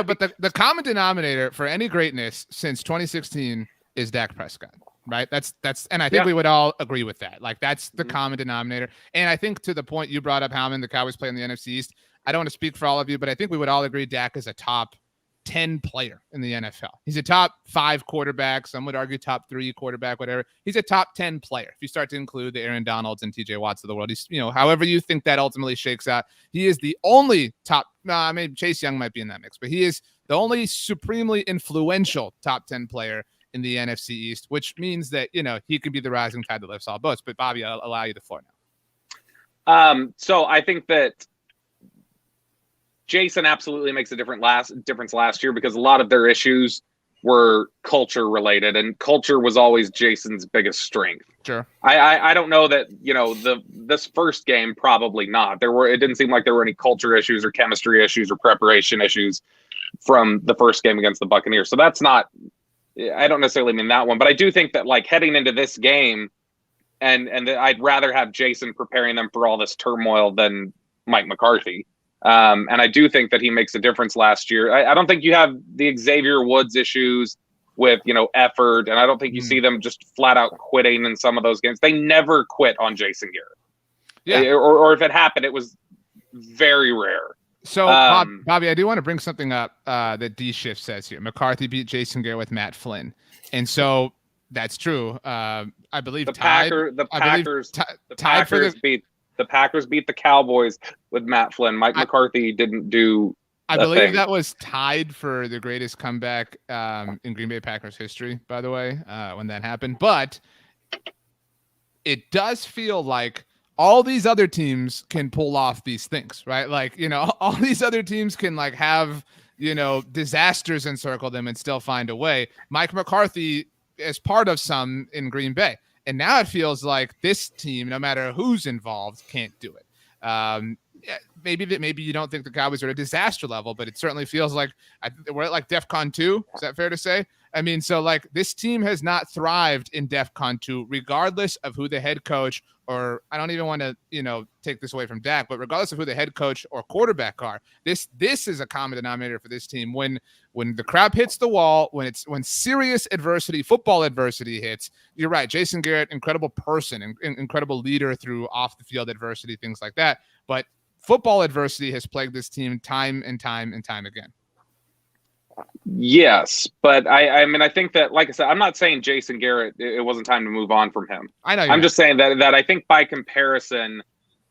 but the common denominator for any greatness since 2016 is Dak Prescott. Right. That's and I think we would all agree with that. Like, that's the common denominator. And I think to the point you brought up, Howman, the Cowboys play in the NFC East. I don't want to speak for all of you, but I think we would all agree Dak is a top 10 player in the NFL. He's a top 5 quarterback. Some would argue top 3 quarterback, whatever. He's a top 10 player. If you start to include the Aaron Donalds and TJ Watts of the world, he's, however you think that ultimately shakes out, he is the only top, maybe Chase Young might be in that mix, but he is the only supremely influential top 10 player in the NFC East, which means that, he could be the rising tide that lifts all boats. But Bobby, I'll allow you the floor now. So I think that Jason absolutely makes a difference last year, because a lot of their issues were culture related, and culture was always Jason's biggest strength. Sure. I don't know that, this first game, probably not. It didn't seem like there were any culture issues or chemistry issues or preparation issues from the first game against the Buccaneers. So that's not, I don't necessarily mean that one, but I do think that, like, heading into this game, and I'd rather have Jason preparing them for all this turmoil than Mike McCarthy. And I do think that he makes a difference last year. I don't think you have the Xavier Woods issues with, effort, and I don't think you see them just flat out quitting in some of those games. They never quit on Jason Garrett. Yeah. Or if it happened, it was very rare. So, Bobby, I do want to bring something up that D Shift says here. McCarthy beat Jason Garrett with Matt Flynn, and so that's true. I believe the Packers beat the Cowboys with Matt Flynn. Mike McCarthy didn't do. I believe that was tied for the greatest comeback in Green Bay Packers history, by the way, when that happened. But it does feel like all these other teams can pull off these things, right? Like, all these other teams can have, disasters encircle them and still find a way. Mike McCarthy is part of some in Green Bay. And now it feels like this team, no matter who's involved, can't do it. Maybe you don't think the Cowboys are at a disaster level, but it certainly feels like we're at like DEFCON 2. Is that fair to say? I mean, so this team has not thrived in DEFCON 2, regardless of who the head coach, or I don't even want to, take this away from Dak, but regardless of who the head coach or quarterback are, this is a common denominator for this team. When the crap hits the wall, when serious adversity, football adversity hits, you're right. Jason Garrett, incredible person, incredible leader through off the field adversity, things like that. But football adversity has plagued this team time and time and time again. Yes, but I mean, I think that, like I said, I'm not saying Jason Garrett, it wasn't time to move on from him. I know. I'm just saying that I think by comparison,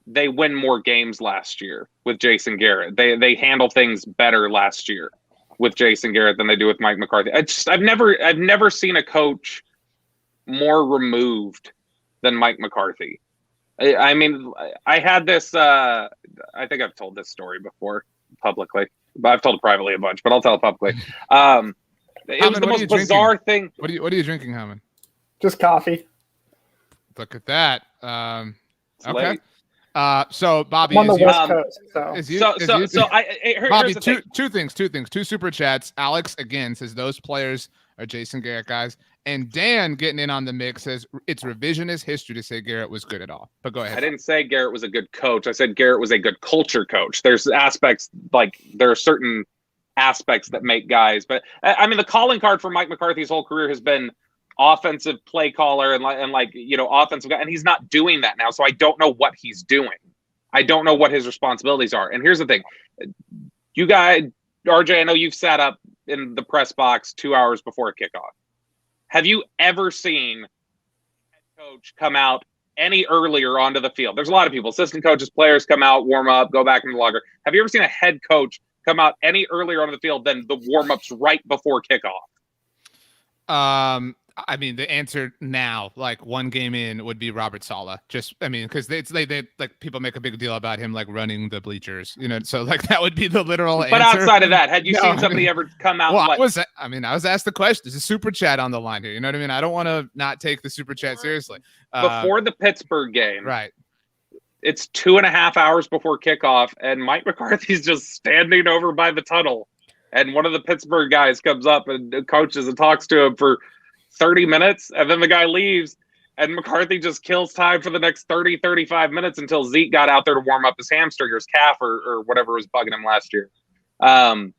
they win more games last year with Jason Garrett. They handle things better last year with Jason Garrett than they do with Mike McCarthy. I've never seen a coach more removed than Mike McCarthy. I mean, I had this. I think I've told this story before publicly. I've told it privately a bunch, but I'll tell it publicly. It was the most bizarre thing. What are you drinking, Hammond? Just coffee. Look at that. Okay. Late. So Bobby, I'm on the West Coast, so Bobby, here's the two things. Two super chats. Alex again says those players are Jason Garrett guys, and Dan getting in on the mix says it's revisionist history to say Garrett was good at all. But go ahead. I didn't say Garrett was a good coach. I said Garrett was a good culture coach. There's aspects, like there are certain aspects that make guys, but I mean the calling card for Mike McCarthy's whole career has been offensive play caller and offensive guy, and he's not doing that now. So I don't know what he's doing. I don't know what his responsibilities are. And here's the thing, you guys, RJ, I know you've sat up in the press box 2 hours before a kickoff. Have you ever seen a head coach come out any earlier onto the field? There's a lot of people, assistant coaches, players come out, warm up, go back in the locker. Have you ever seen a head coach come out any earlier onto the field than the warm-ups right before kickoff? I mean, the answer now, like one game in, would be Robert Saleh. Because they like people make a big deal about him like running the bleachers, so like that would be the literal answer. But outside of that, had you seen somebody ever come out? Well, I was asked the question. There's a super chat on the line here. You know what I mean? I don't want to not take the super chat seriously. Before the Pittsburgh game, right? It's 2.5 hours before kickoff, and Mike McCarthy's just standing over by the tunnel, and one of the Pittsburgh guys comes up and coaches and talks to him for 30 minutes, and then the guy leaves, and McCarthy just kills time for the next 30, 35 minutes until Zeke got out there to warm up his hamstring or his calf or whatever was bugging him last year. But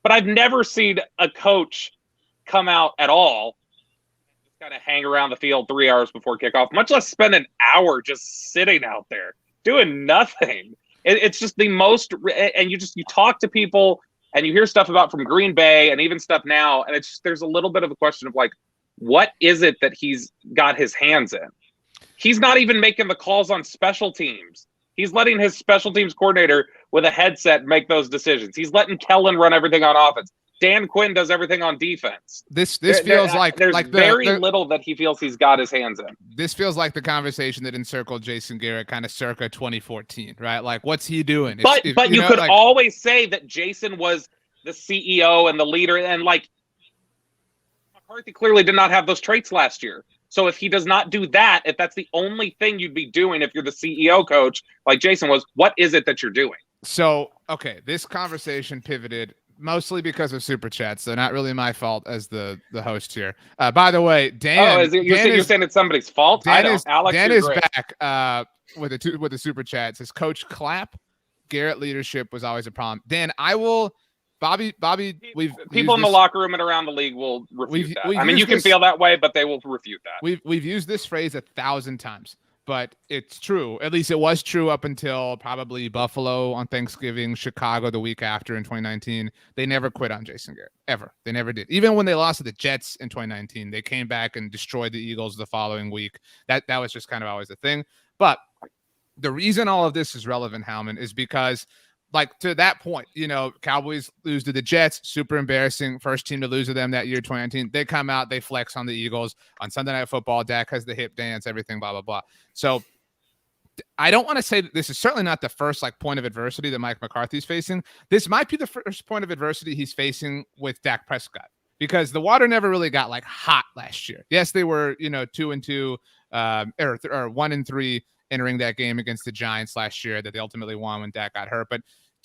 I've never seen a coach come out at all and just kind of hang around the field 3 hours before kickoff, much less spend an hour just sitting out there doing nothing. It's just the most, and you talk to people and you hear stuff about from Green Bay and even stuff now, and there's a little bit of a question of like, what is it that he's got his hands in? He's not even making the calls on special teams. He's letting his special teams coordinator with a headset make those decisions. He's letting Kellen run everything on offense. Dan Quinn does everything on defense. This feels like there's very little that he feels he's got his hands in. This feels like the conversation that encircled Jason Garrett kind of circa 2014, right? Like, what's he doing? But you could always say that Jason was the CEO and the leader, and like McCarthy clearly did not have those traits last year. So if he does not do that, if that's the only thing you'd be doing if you're the CEO coach like Jason was, what is it that you're doing? So, okay, this conversation pivoted mostly because of super chats. So not really my fault as the host here. By the way, Dan. You're saying it's somebody's fault? Dan is back with the super chat. It says, Coach Clapp, Garrett leadership was always a problem. Dan, I will. Bobby, people in the locker room and around the league will refute that. I mean, you can feel that way, but they will refute that. We've used this phrase 1,000 times, but it's true. At least it was true up until probably Buffalo on Thanksgiving, Chicago the week after in 2019. They never quit on Jason Garrett, ever. They never did. Even when they lost to the Jets in 2019, they came back and destroyed the Eagles the following week. That was just kind of always the thing. But the reason all of this is relevant, Howman, is because like to that point, Cowboys lose to the Jets, super embarrassing. First team to lose to them that year, 2019. They come out, they flex on the Eagles on Sunday Night Football. Dak has the hip dance, everything, blah, blah, blah. So I don't want to say that this is certainly not the first point of adversity that Mike McCarthy's facing. This might be the first point of adversity he's facing with Dak Prescott, because the water never really got hot last year. Yes, they were, 2-2 or 1-3 entering that game against the Giants last year that they ultimately won when Dak got hurt. But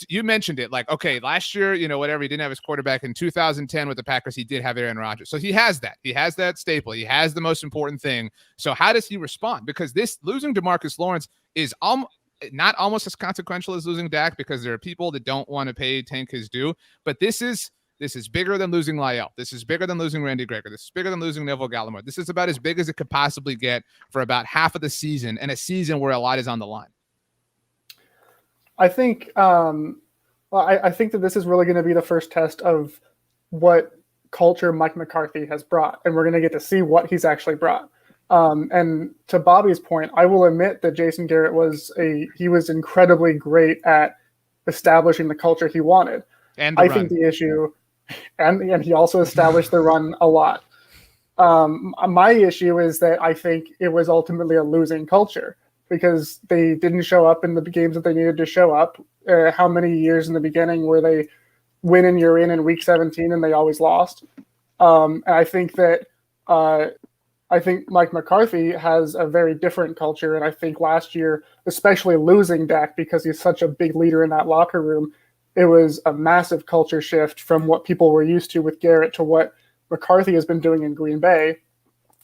you mentioned it, okay, last year, whatever, he didn't have his quarterback. In 2010 with the Packers, he did have Aaron Rodgers. So he has that. He has that staple. He has the most important thing. So how does he respond? Because this losing Demarcus Lawrence is not almost as consequential as losing Dak, because there are people that don't want to pay Tank his due. But this is bigger than losing Lyle. This is bigger than losing Randy Gregory. This is bigger than losing Neville Gallimore. This is about as big as it could possibly get for about half of the season, and a season where a lot is on the line. I think I think that this is really going to be the first test of what culture Mike McCarthy has brought, and we're going to get to see what he's actually brought. And to Bobby's point, I will admit that Jason Garrett was incredibly great at establishing the culture he wanted. And I think the issue, and he also established the run a lot. My issue is that I think it was ultimately a losing culture because they didn't show up in the games that they needed to show up. How many years in the beginning where they win and you're in week 17 and they always lost? And I think that I think Mike McCarthy has a very different culture. And I think last year, especially losing Dak because he's such a big leader in that locker room, it was a massive culture shift from what people were used to with Garrett to what McCarthy has been doing in Green Bay.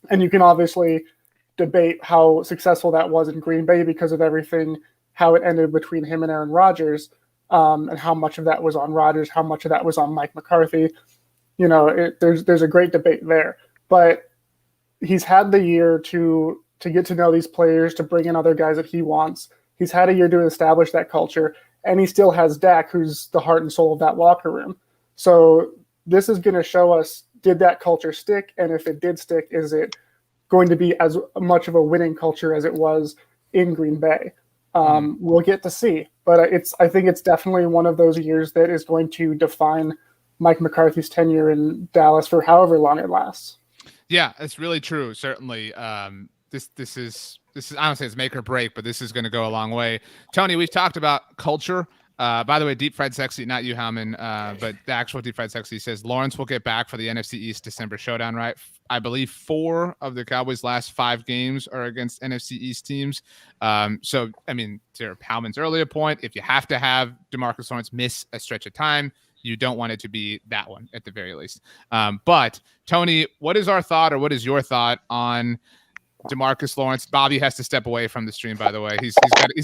And you can obviously debate how successful that was in Green Bay because of everything, how it ended between him and Aaron Rodgers, and how much of that was on Rodgers, how much of that was on Mike McCarthy. There's a great debate there. But he's had the year to get to know these players, to bring in other guys that he wants. He's had a year to establish that culture, and he still has Dak, who's the heart and soul of that locker room. So this is going to show us, did that culture stick? And if it did stick, is it going to be as much of a winning culture as it was in Green Bay? We'll get to see. But I think it's definitely one of those years that is going to define Mike McCarthy's tenure in Dallas for however long it lasts. Yeah, it's really true. Certainly, this is I don't say it's make or break, but this is going to go a long way. Tony, we've talked about culture. By the way, Deep Fried Sexy, not you, Howman, but the actual Deep Fried Sexy says Lawrence will get back for the NFC East December showdown. Right? I believe 4 of the Cowboys' last 5 games are against NFC East teams. So, I mean, to Howman's earlier point, if you have to have Demarcus Lawrence miss a stretch of time, you don't want it to be that one at the very least. But Tony, what is our thought, or what is your thought on Demarcus Lawrence? Bobby has to step away from the stream, by the way. He's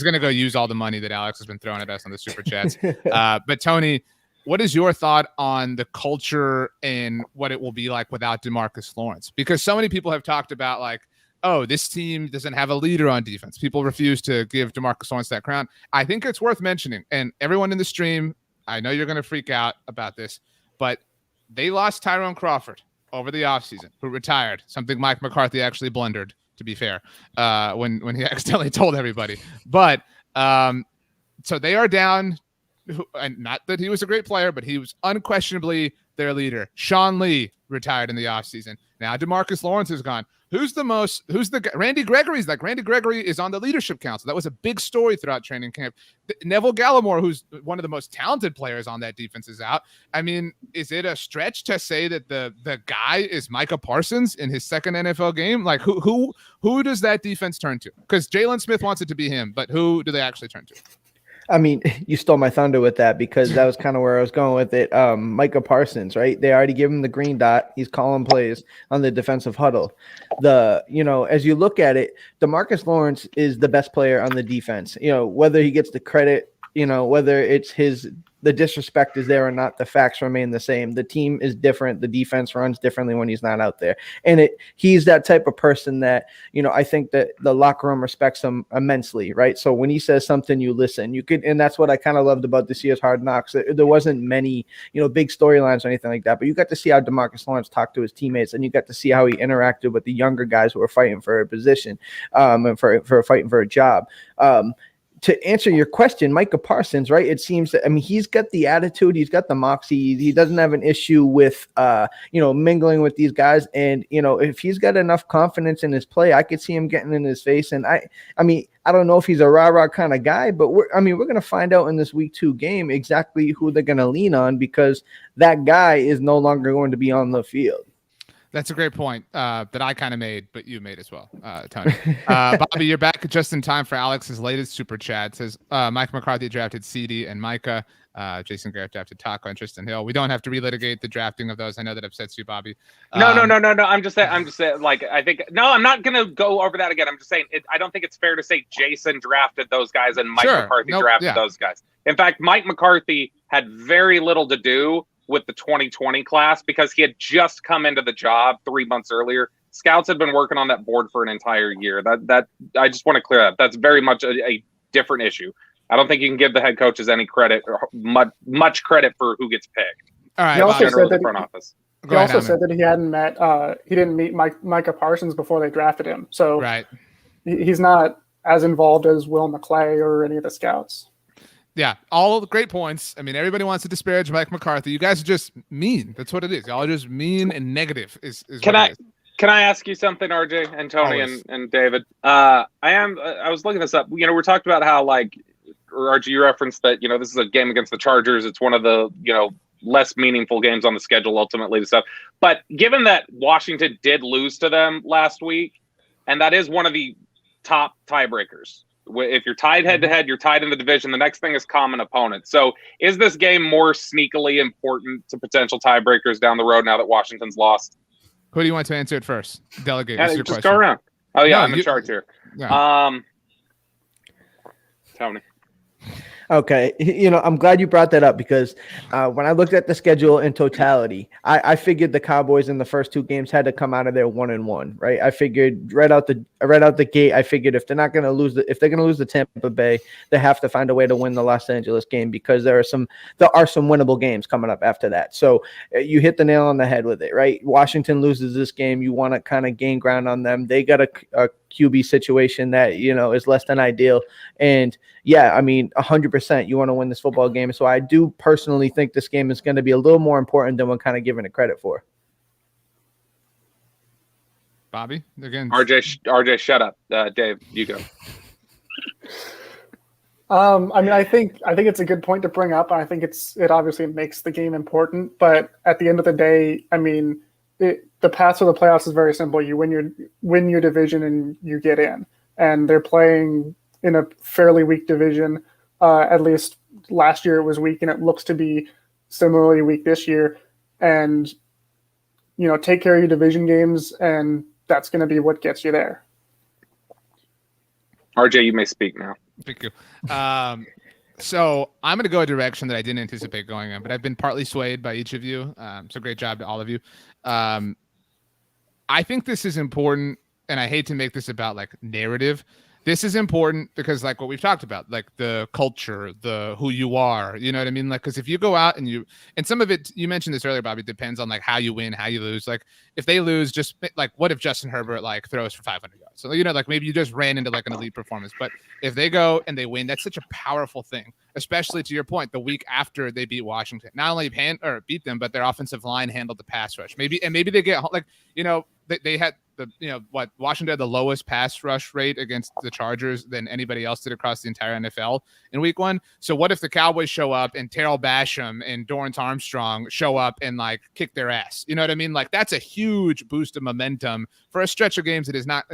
going to go use all the money that Alex has been throwing at us on the super chats. But Tony, what is your thought on the culture and what it will be like without Demarcus Lawrence? Because so many people have talked about like, oh, this team doesn't have a leader on defense. People refuse to give Demarcus Lawrence that crown. I think it's worth mentioning, and everyone in the stream, I know you're going to freak out about this, but they lost Tyrone Crawford over the offseason, who retired, something Mike McCarthy actually blundered, to be fair, when he accidentally told everybody. But so they are down, and not that he was a great player, but he was unquestionably their leader. Sean Lee retired in the offseason. Now DeMarcus Lawrence is gone. Randy Gregory's like, Randy Gregory is on the leadership council. That was a big story throughout training camp. Neville Gallimore, who's one of the most talented players on that defense, is out. I mean, is it a stretch to say that the guy is Micah Parsons in his second NFL game? Like who does that defense turn to? Because Jalen Smith wants it to be him, but who do they actually turn to? I mean, you stole my thunder with that because that was kind of where I was going with it. Micah Parsons, right? They already give him the green dot. He's calling plays on the defensive huddle. As you look at it, DeMarcus Lawrence is the best player on the defense. Whether he gets the credit, whether it's the disrespect is there or not, the facts remain the same. The team is different. The defense runs differently when he's not out there. And he's that type of person that, I think that the locker room respects him immensely, right? So when he says something, you listen. And that's what I kind of loved about this year's Hard Knocks. There wasn't many, big storylines or anything like that, but you got to see how DeMarcus Lawrence talked to his teammates, and you got to see how he interacted with the younger guys who were fighting for a position, and for fighting for a job. To answer your question, Micah Parsons, right? It seems that, he's got the attitude, he's got the moxie, he doesn't have an issue with, mingling with these guys. And, if he's got enough confidence in his play, I could see him getting in his face. And I don't know if he's a rah-rah kind of guy, but we're going to find out in this week 2 game exactly who they're going to lean on, because that guy is no longer going to be on the field. That's a great point that I kind of made, but you made as well, Tony. Bobby, you're back just in time for Alex's latest super chat. It says Mike McCarthy drafted CD and Micah. Jason Garrett drafted Taco and Tristan Hill. We don't have to relitigate the drafting of those. I know that upsets you, Bobby. No. I'm just saying. Like, I think I'm not gonna go over that again. I'm just saying. I don't think it's fair to say Jason drafted those guys and Mike McCarthy drafted those guys. In fact, Mike McCarthy had very little to do with the 2020 class because he had just come into the job 3 months earlier. Scouts had been working on that board for an entire year. That I just want to clear that. That's very much a different issue. I don't think you can give the head coaches any credit or much credit for who gets picked. All right. He also general of said the that front office. he also said that he hadn't met he didn't meet Micah Parsons before they drafted him. So Right. he's not as involved as Will McClay or any of the scouts. Yeah, all great points. I mean, everybody wants to disparage Mike McCarthy. You guys are just mean. That's what it is. Y'all are just mean and negative. Can I ask you something, RJ and Tony and David? I was looking this up. We talked about how RJ, you referenced that this is a game against the Chargers. It's one of the less meaningful games on the schedule ultimately to stuff. But given that Washington did lose to them last week, and that is one of the top tiebreakers. If you're tied head-to-head, you're tied in the division. The next thing is common opponents. So is this game more sneakily important to potential tiebreakers down the road now that Washington's lost? Who do you want to answer it first? Delegate. Yeah, just go around. Oh, yeah, I'm in charge here. Yeah. Tony. Okay, I'm glad you brought that up because when I looked at the schedule in totality, I figured the Cowboys in the first two games had to come out of there 1-1, right? I figured right out the gate, I figured if they're going to lose the Tampa Bay, they have to find a way to win the Los Angeles game because there are some winnable games coming up after that. So you hit the nail on the head with it, right? Washington loses this game, you want to kind of gain ground on them. They got a QB situation that is less than ideal, and yeah, I mean 100% you want to win this football game. So I do personally think this game is going to be a little more important than we're kind of giving it credit for. Bobby again. RJ, shut up. Dave, you go. I mean, I think it's a good point to bring up. I think it obviously makes the game important, but at the end of the day, I mean, the path to the playoffs is very simple. You win your division and you get in. And they're playing in a fairly weak division. At least last year it was weak, and it looks to be similarly weak this year. And take care of your division games, and that's going to be what gets you there. RJ, you may speak now. Thank you. So I'm going to go a direction that I didn't anticipate going in, but I've been partly swayed by each of you. So great job to all of you. I think this is important, and I hate to make this about narrative. This is important because what we've talked about, the culture, the who you are, you know what I mean? Because if you go out and some of it, you mentioned this earlier, Bobby, depends on how you win, how you lose. If they lose, just what if Justin Herbert throws for 500 yards? So, maybe you just ran into an elite performance, but if they go and they win, that's such a powerful thing, especially to your point, the week after they beat Washington, not only beat them, but their offensive line handled the pass rush. Maybe they get they had Washington had the lowest pass rush rate against the Chargers than anybody else did across the entire NFL in week one. So what if the Cowboys show up and Terrell Basham and Dorrance Armstrong show up and kick their ass? You know what I mean? That's a huge boost of momentum for a stretch of games that is not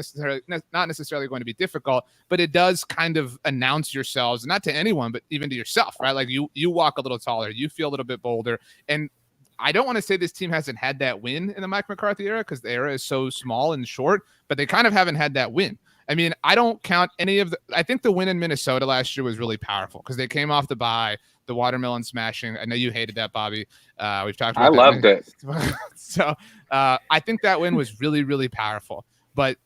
necessarily going to be difficult, but it does kind of announce yourselves, not to anyone, but even to yourself, right? You walk a little taller, you feel a little bit bolder. And I don't want to say this team hasn't had that win in the Mike McCarthy era because the era is so small and short, but they kind of haven't had that win. I mean, I don't count any of I think the win in Minnesota last year was really powerful because they came off the bye, the watermelon smashing. I know you hated that, Bobby. We've talked about I loved it. So I think that win was really, really powerful. But,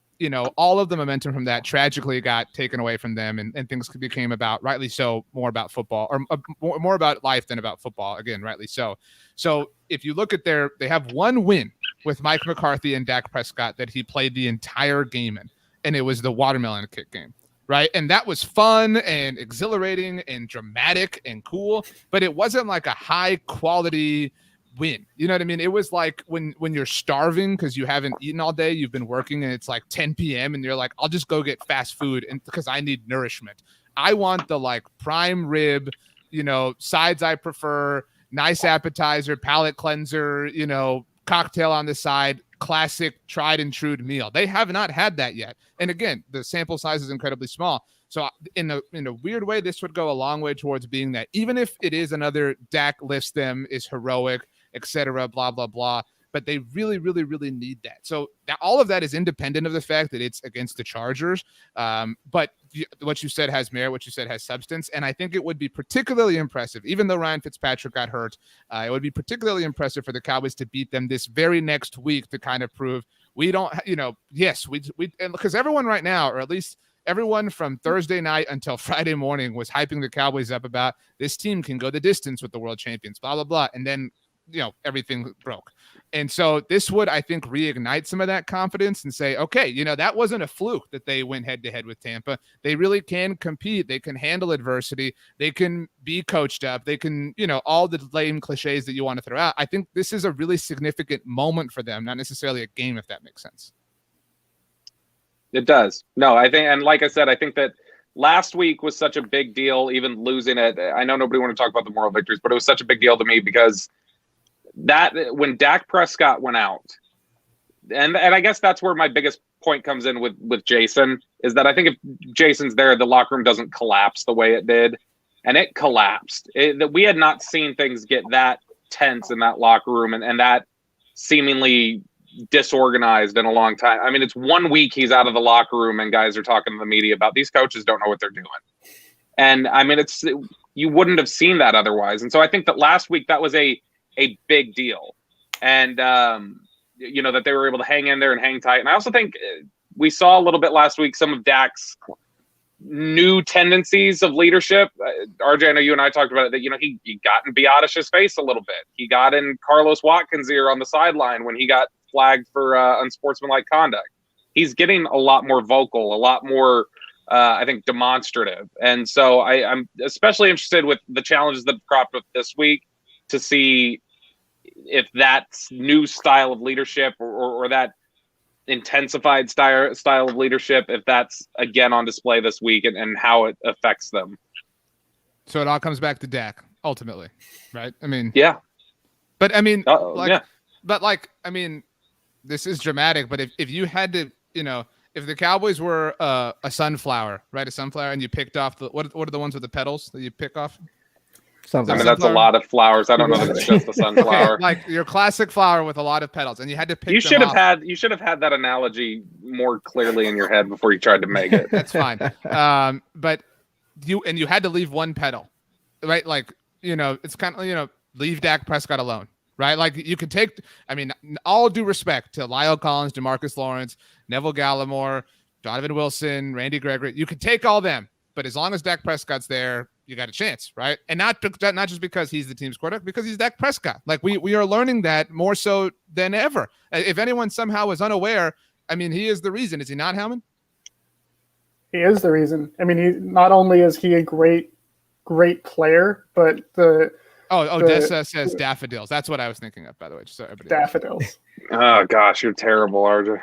all of the momentum from that tragically got taken away from them and things became about, rightly so, more about football or more about life than about football. Again, rightly so. So if you look at they have one win with Mike McCarthy and Dak Prescott that he played the entire game in, and it was the watermelon kick game, right? And that was fun and exhilarating and dramatic and cool, but it wasn't a high quality win. You know what I mean? It was when you're starving because you haven't eaten all day, you've been working, and it's 10 p.m. and you're I'll just go get fast food and because I need nourishment. I want the prime rib, sides I prefer, nice appetizer, palate cleanser, cocktail on the side, classic tried and true meal. They have not had that yet. And again, the sample size is incredibly small. So in a weird way, this would go a long way towards being that, even if it is another Dak lifts them, is heroic, etc., blah, blah, blah. But they really, really, really need that. So all of that is independent of the fact that it's against the Chargers. But what you said has merit, what you said has substance. And I think it would be particularly impressive, even though Ryan Fitzpatrick got hurt, it would be particularly impressive for the Cowboys to beat them this very next week to kind of prove we don't, yes, we and because everyone right now, or at least everyone from Thursday night until Friday morning was hyping the Cowboys up about this team can go the distance with the world champions, blah, blah, blah. And then everything broke. And so this would, I think, reignite some of that confidence and say, okay, that wasn't a fluke that they went head to head with Tampa. They really can compete. They can handle adversity. They can be coached up. They can, all the lame cliches that you want to throw out. I think this is a really significant moment for them, not necessarily a game, if that makes sense. It does. No, I think, and like I said, I think that last week was such a big deal, even losing it. I know nobody want to talk about the moral victories, but it was such a big deal to me because that when Dak Prescott went out, and I guess that's where my biggest point comes in with Jason, is that I think if Jason's there, the locker room doesn't collapse the way it did. And it collapsed. We had not seen things get that tense in that locker room and that seemingly disorganized in a long time. I mean, it's 1 week he's out of the locker room and guys are talking to the media about these coaches don't know what they're doing. And I mean, you wouldn't have seen that otherwise. And so I think that last week that was a big deal. And, that they were able to hang in there and hang tight. And I also think we saw a little bit last week, some of Dak's new tendencies of leadership. RJ, I know you and I talked about it, that, he got in Biadish's face a little bit. He got in Carlos Watkins' ear on the sideline when he got flagged for unsportsmanlike conduct. He's getting a lot more vocal, a lot more, I think, demonstrative. And so I'm especially interested with the challenges that cropped up this week to see if that new style of leadership or that intensified style of leadership, if that's again on display this week and how it affects them. So it all comes back to Dak ultimately, right? I mean, yeah, but I mean, I mean, this is dramatic, but if you had to, if the Cowboys were a sunflower, right? A sunflower, and you picked off what are the ones with the petals that you pick off? I mean, that's a lot of flowers. I don't know that it's just a sunflower. Okay, like your classic flower with a lot of petals, and you had to pick. You should have had that analogy more clearly in your head before you tried to make it. That's fine. But you had to leave one petal, right? Like, it's kind of, leave Dak Prescott alone, right? Like you could take, I mean, all due respect to Lyle Collins, Demarcus Lawrence, Neville Gallimore, Donovan Wilson, Randy Gregory, you could take all them, but as long as Dak Prescott's there, you got a chance, right? And not just because he's the team's quarterback, because he's Dak Prescott. Like we are learning that more so than ever. If anyone somehow is unaware, I mean, he is the reason. Is he not, Howman? He is the reason. I mean, he not only is he a great player, but Dessa says daffodils. That's what I was thinking of, by the way. Just so everybody daffodils. Oh gosh, you're terrible, RJ.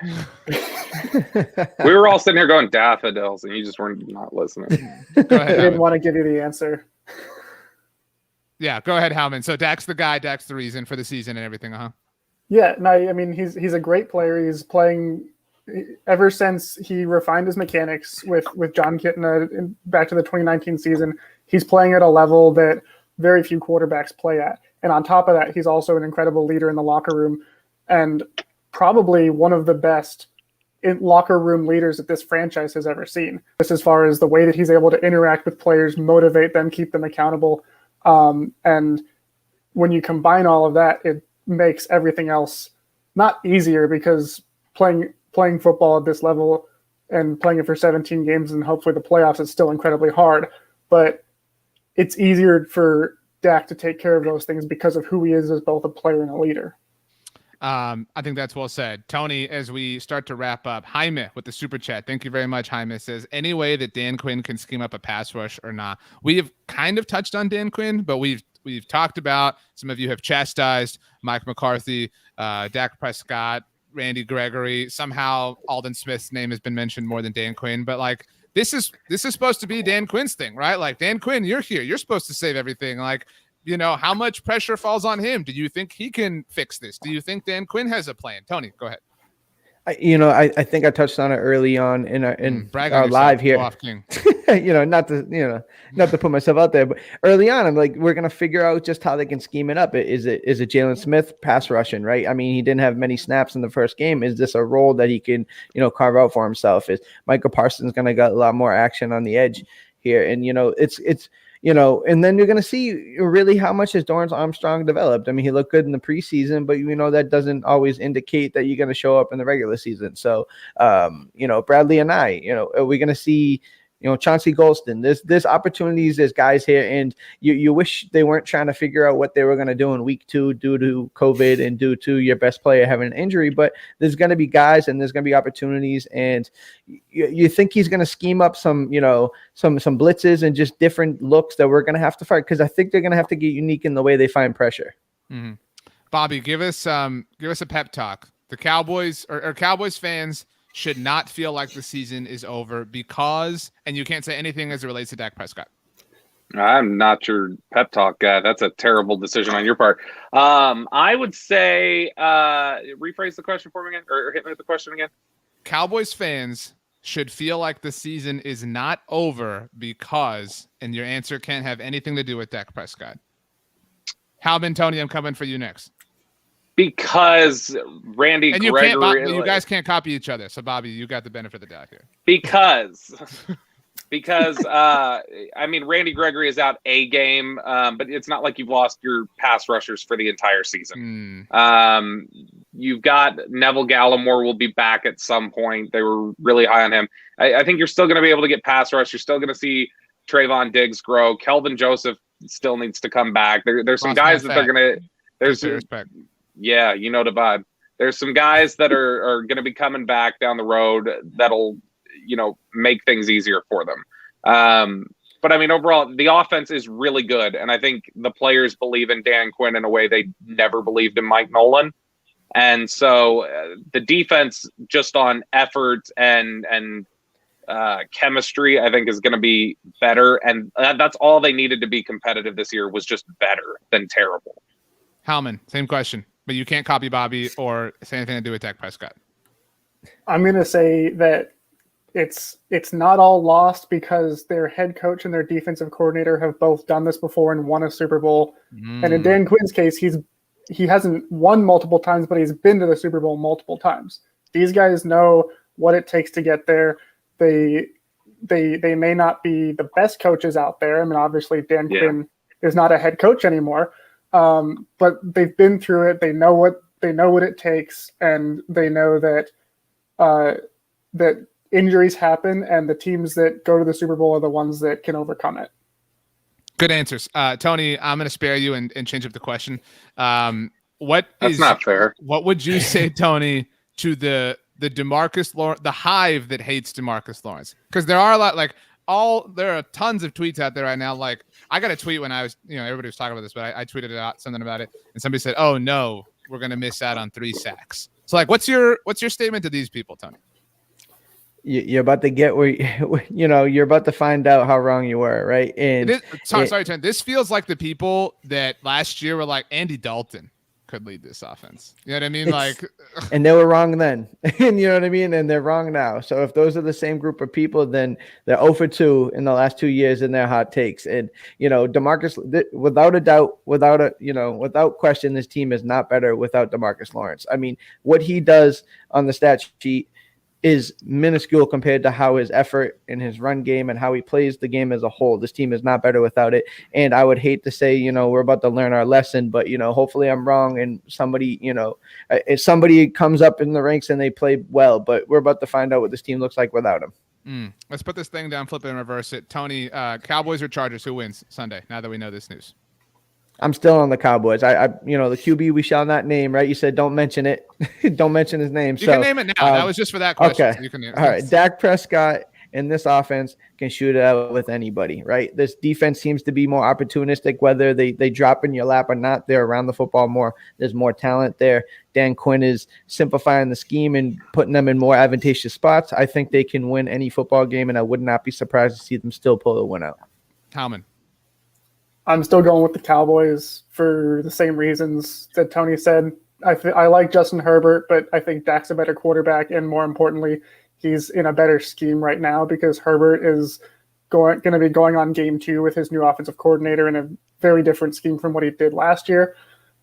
We were all sitting here going daffodils, and you just weren't not listening. Go ahead, I didn't want to give you the answer. Yeah, go ahead, Howman. So Dak's the guy. Dak's the reason for the season and everything, huh? Yeah, no, I mean he's a great player. He's playing ever since he refined his mechanics with John Kitna back to the 2019 season. He's playing at a level that very few quarterbacks play at. And on top of that, he's also an incredible leader in the locker room and probably one of the best locker room leaders that this franchise has ever seen. Just as far as the way that he's able to interact with players, motivate them, keep them accountable. And when you combine all of that, it makes everything else not easier, because playing football at this level and playing it for 17 games and hopefully the playoffs is still incredibly hard. But it's easier for Dak to take care of those things because of who he is as both a player and a leader. I think that's well said. Tony, as we start to wrap up, Jaime with the super chat. Thank you very much, Jaime. Says, any way that Dan Quinn can scheme up a pass rush or not? We have kind of touched on Dan Quinn, but we've talked about, some of you have chastised Mike McCarthy, Dak Prescott, Randy Gregory. Somehow Aldon Smith's name has been mentioned more than Dan Quinn, but like, this is supposed to be Dan Quinn's thing, right? Like, Dan Quinn, you're here. You're supposed to save everything. Like, how much pressure falls on him? Do you think he can fix this? Do you think Dan Quinn has a plan? Tony, go ahead. I think I touched on it early on in our live here. Not to put myself out there, but early on, I'm like, we're gonna figure out just how they can scheme it up. Is it Jalen Smith pass rushing, right? I mean, he didn't have many snaps in the first game. Is this a role that he can carve out for himself? Is Micah Parsons gonna get a lot more action on the edge here? And it's and then you're going to see really how much has Dorrance Armstrong developed. I mean, he looked good in the preseason, but that doesn't always indicate that you're going to show up in the regular season. So, Bradley and I, are we going to see Chauncey Golston. There's opportunities. There's guys here, and you wish they weren't trying to figure out what they were going to do in week 2 due to COVID and due to your best player having an injury. But there's going to be guys, and there's going to be opportunities, and you think he's going to scheme up some blitzes and just different looks that we're going to have to fight, because I think they're going to have to get unique in the way they find pressure. Mm-hmm. Bobby, give us a pep talk. The Cowboys or Cowboys fans should not feel like the season is over because, and you can't say anything as it relates to Dak Prescott. I'm not your pep talk guy. That's a terrible decision on your part. I would say, rephrase the question for me again, or hit me with the question again. Cowboys fans should feel like the season is not over because, and your answer can't have anything to do with Dak Prescott. Halvin, Tony, I'm coming for you next. Because Randy and Gregory, you guys can't copy each other. So Bobby, you got the benefit of the doubt here. Because I mean, Randy Gregory is out a game, but it's not like you've lost your pass rushers for the entire season. You've got Neville Gallimore will be back at some point. They were really high on him. I think you're still going to be able to get pass rush. You're still going to see Trayvon Diggs grow. Kelvin Joseph still needs to come back. There's some guys that they're going to. Yeah, you know the vibe. There's some guys that are going to be coming back down the road that'll, make things easier for them. But I mean, overall, the offense is really good. And I think the players believe in Dan Quinn in a way they never believed in Mike Nolan. And so the defense, just on effort and chemistry, I think is going to be better. And that's all they needed to be competitive this year, was just better than terrible. Halman, same question. But you can't copy Bobby or say anything to do with Dak Prescott. I'm going to say that it's not all lost because their head coach and their defensive coordinator have both done this before and won a Super Bowl. And in Dan Quinn's case, he hasn't won multiple times, but he's been to the Super Bowl multiple times. These guys know what it takes to get there. They may not be the best coaches out there. I mean, obviously Dan Quinn is not a head coach anymore. But they've been through it. They know what it takes, and they know that that injuries happen, and the teams that go to the Super Bowl are the ones that can overcome it. Good answers, Tony. I'm going to spare you and change up the question. That's not fair. What would you say, Tony, to the Demarcus Lawrence, the hive that hates Demarcus Lawrence? Because there are a lot there are tons of tweets out there right now. Like, I got a tweet when I was, everybody was talking about this, but I tweeted out something about it, and somebody said, "Oh no, we're gonna miss out on 3 sacks." So, like, what's your statement to these people, Tony? You're about to get where you're about to find out how wrong you were, right? And sorry, Tony. This feels like the people that last year were like, Andy Dalton could lead this offense. You know what I mean? And they were wrong then. And you know what I mean? And they're wrong now. So if those are the same group of people, then they're 0 for 2 in the last 2 years in their hot takes. And, Demarcus, without a doubt, without question, this team is not better without Demarcus Lawrence. I mean, what he does on the stat sheet is minuscule compared to how his effort in his run game and how he plays the game as a whole. This team is not better without it. And I would hate to say, we're about to learn our lesson, but, hopefully I'm wrong. And somebody, if somebody comes up in the ranks and they play well, but we're about to find out what this team looks like without him. Let's put this thing down, flip it and reverse it. Tony, Cowboys or Chargers, who wins Sunday, now that we know this news? I'm still on the Cowboys. The QB we shall not name, right? You said don't mention it. Don't mention his name. You can name it now. That was just for that question. Okay. So you can name it. All right. Dak Prescott in this offense can shoot it out with anybody, right? This defense seems to be more opportunistic, whether they drop in your lap or not. They're around the football more. There's more talent there. Dan Quinn is simplifying the scheme and putting them in more advantageous spots. I think they can win any football game, and I would not be surprised to see them still pull the win out. Talman. I'm still going with the Cowboys for the same reasons that Tony said. I like Justin Herbert, but I think Dak's a better quarterback, and more importantly, he's in a better scheme right now because Herbert is going to be going on game 2 with his new offensive coordinator in a very different scheme from what he did last year.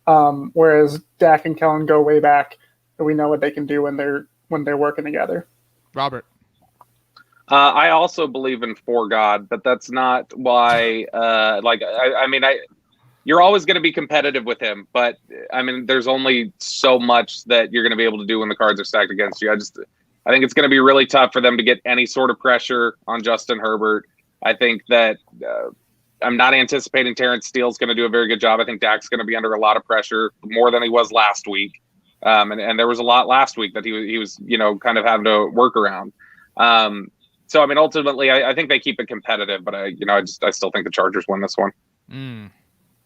Whereas Dak and Kellen go way back, and we know what they can do when they're working together. Robert. I also believe in for God, but that's not why. You're always going to be competitive with him, but I mean, there's only so much that you're going to be able to do when the cards are stacked against you. I think it's going to be really tough for them to get any sort of pressure on Justin Herbert. I think that I'm not anticipating Terrence Steele's going to do a very good job. I think Dak's going to be under a lot of pressure, more than he was last week. And there was a lot last week that he was, kind of having to work around. So, I mean, ultimately, I think they keep it competitive, but I still think the Chargers win this one. And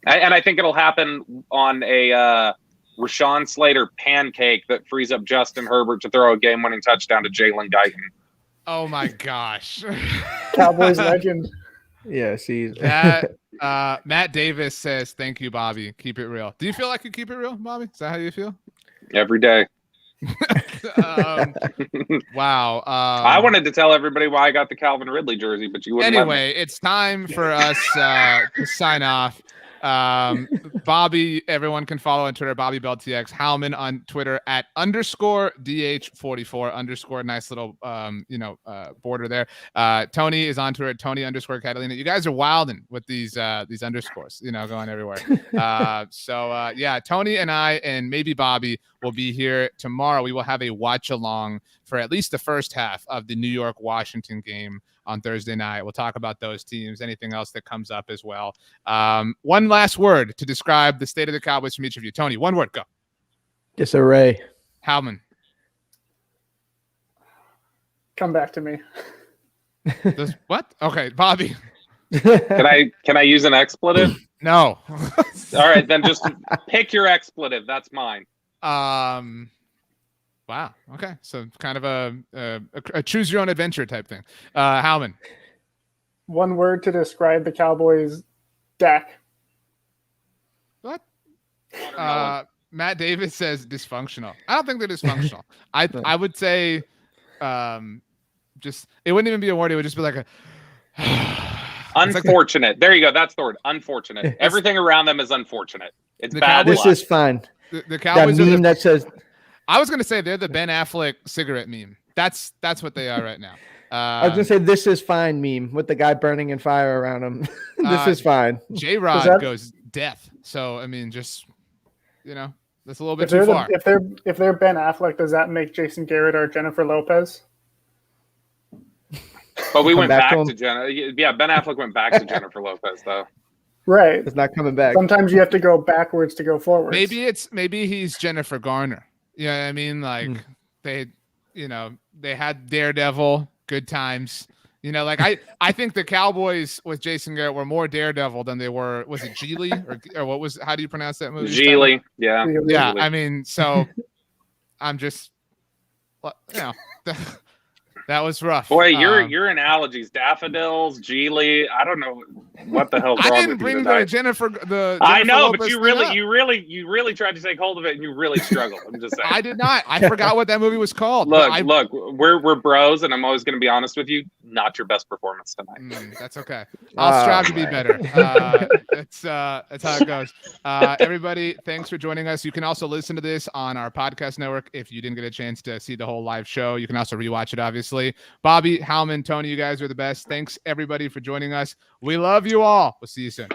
I think it'll happen on a Rashawn Slater pancake that frees up Justin Herbert to throw a game-winning touchdown to Jalen Guyton. Oh my gosh. Cowboys legend. Yeah, see that. Matt Davis says, "Thank you, Bobby. Keep it real." Do you feel like you keep it real, Bobby? Is that how you feel? Every day. Wow. I wanted to tell everybody why I got the Calvin Ridley jersey, but you wouldn't. Anyway, it's time for us to sign off. Bobby, everyone can follow on Twitter, Bobby Bell TX, Howman on Twitter at _DH44 _ nice little border there. Tony is on Twitter at Tony _Catalina. You guys are wilding with these underscores, going everywhere. Yeah, Tony and I and maybe Bobby will be here tomorrow. We will have a watch along for at least the first half of the New York Washington game on Thursday night. We'll talk about those teams, anything else that comes up as well. One last word to describe the state of the Cowboys from each of you. Tony, one word, go. Disarray. Howman. Come back to me. What? Okay, Bobby. Can I use an expletive? No. All right, then just pick your expletive. That's mine. Wow. Okay. So kind of a choose your own adventure type thing. Howman. One word to describe the Cowboys: Dak. What? Matt Davis says dysfunctional. I don't think they're dysfunctional. I would say just it wouldn't even be a word. It would just be like a unfortunate. There you go. That's the word. Unfortunate. Everything around them is unfortunate. It's bad. This is fine. The Cowboys that meme that says. I was gonna say they're the Ben Affleck cigarette meme. That's what they are right now. I was gonna say this is fine meme with the guy burning in fire around him. This is fine. J-Rod goes death. So I mean, just that's a little bit too far. If they're Ben Affleck, does that make Jason Garrett or Jennifer Lopez? But we went back to Jennifer. Yeah, Ben Affleck went back to Jennifer Lopez though. Right. It's not coming back. Sometimes you have to go backwards to go forwards. Maybe he's Jennifer Garner. You know what I mean? Like they had Daredevil, good times. I think the Cowboys with Jason Garrett were more Daredevil than they were. Was it Geely or what was? How do you pronounce that movie? Geely, yeah. Yeah, Geely. I mean, so I'm just, that was rough. Boy, your analogies, daffodils, Geely. I don't know what the hell's wrong I didn't with bring you the tonight. Jennifer. I know, Lopez but you really tried to take hold of it, and you really struggled. I'm just saying. I did not. I forgot what that movie was called. Look, we're bros, and I'm always going to be honest with you. Not your best performance tonight. That's okay. I'll strive to be better. That's how it goes. Everybody, thanks for joining us. You can also listen to this on our podcast network if you didn't get a chance to see the whole live show. You can also rewatch it, obviously. Bobby, Howman, Tony, you guys are the best. Thanks, everybody, for joining us. We love you all. We'll see you soon.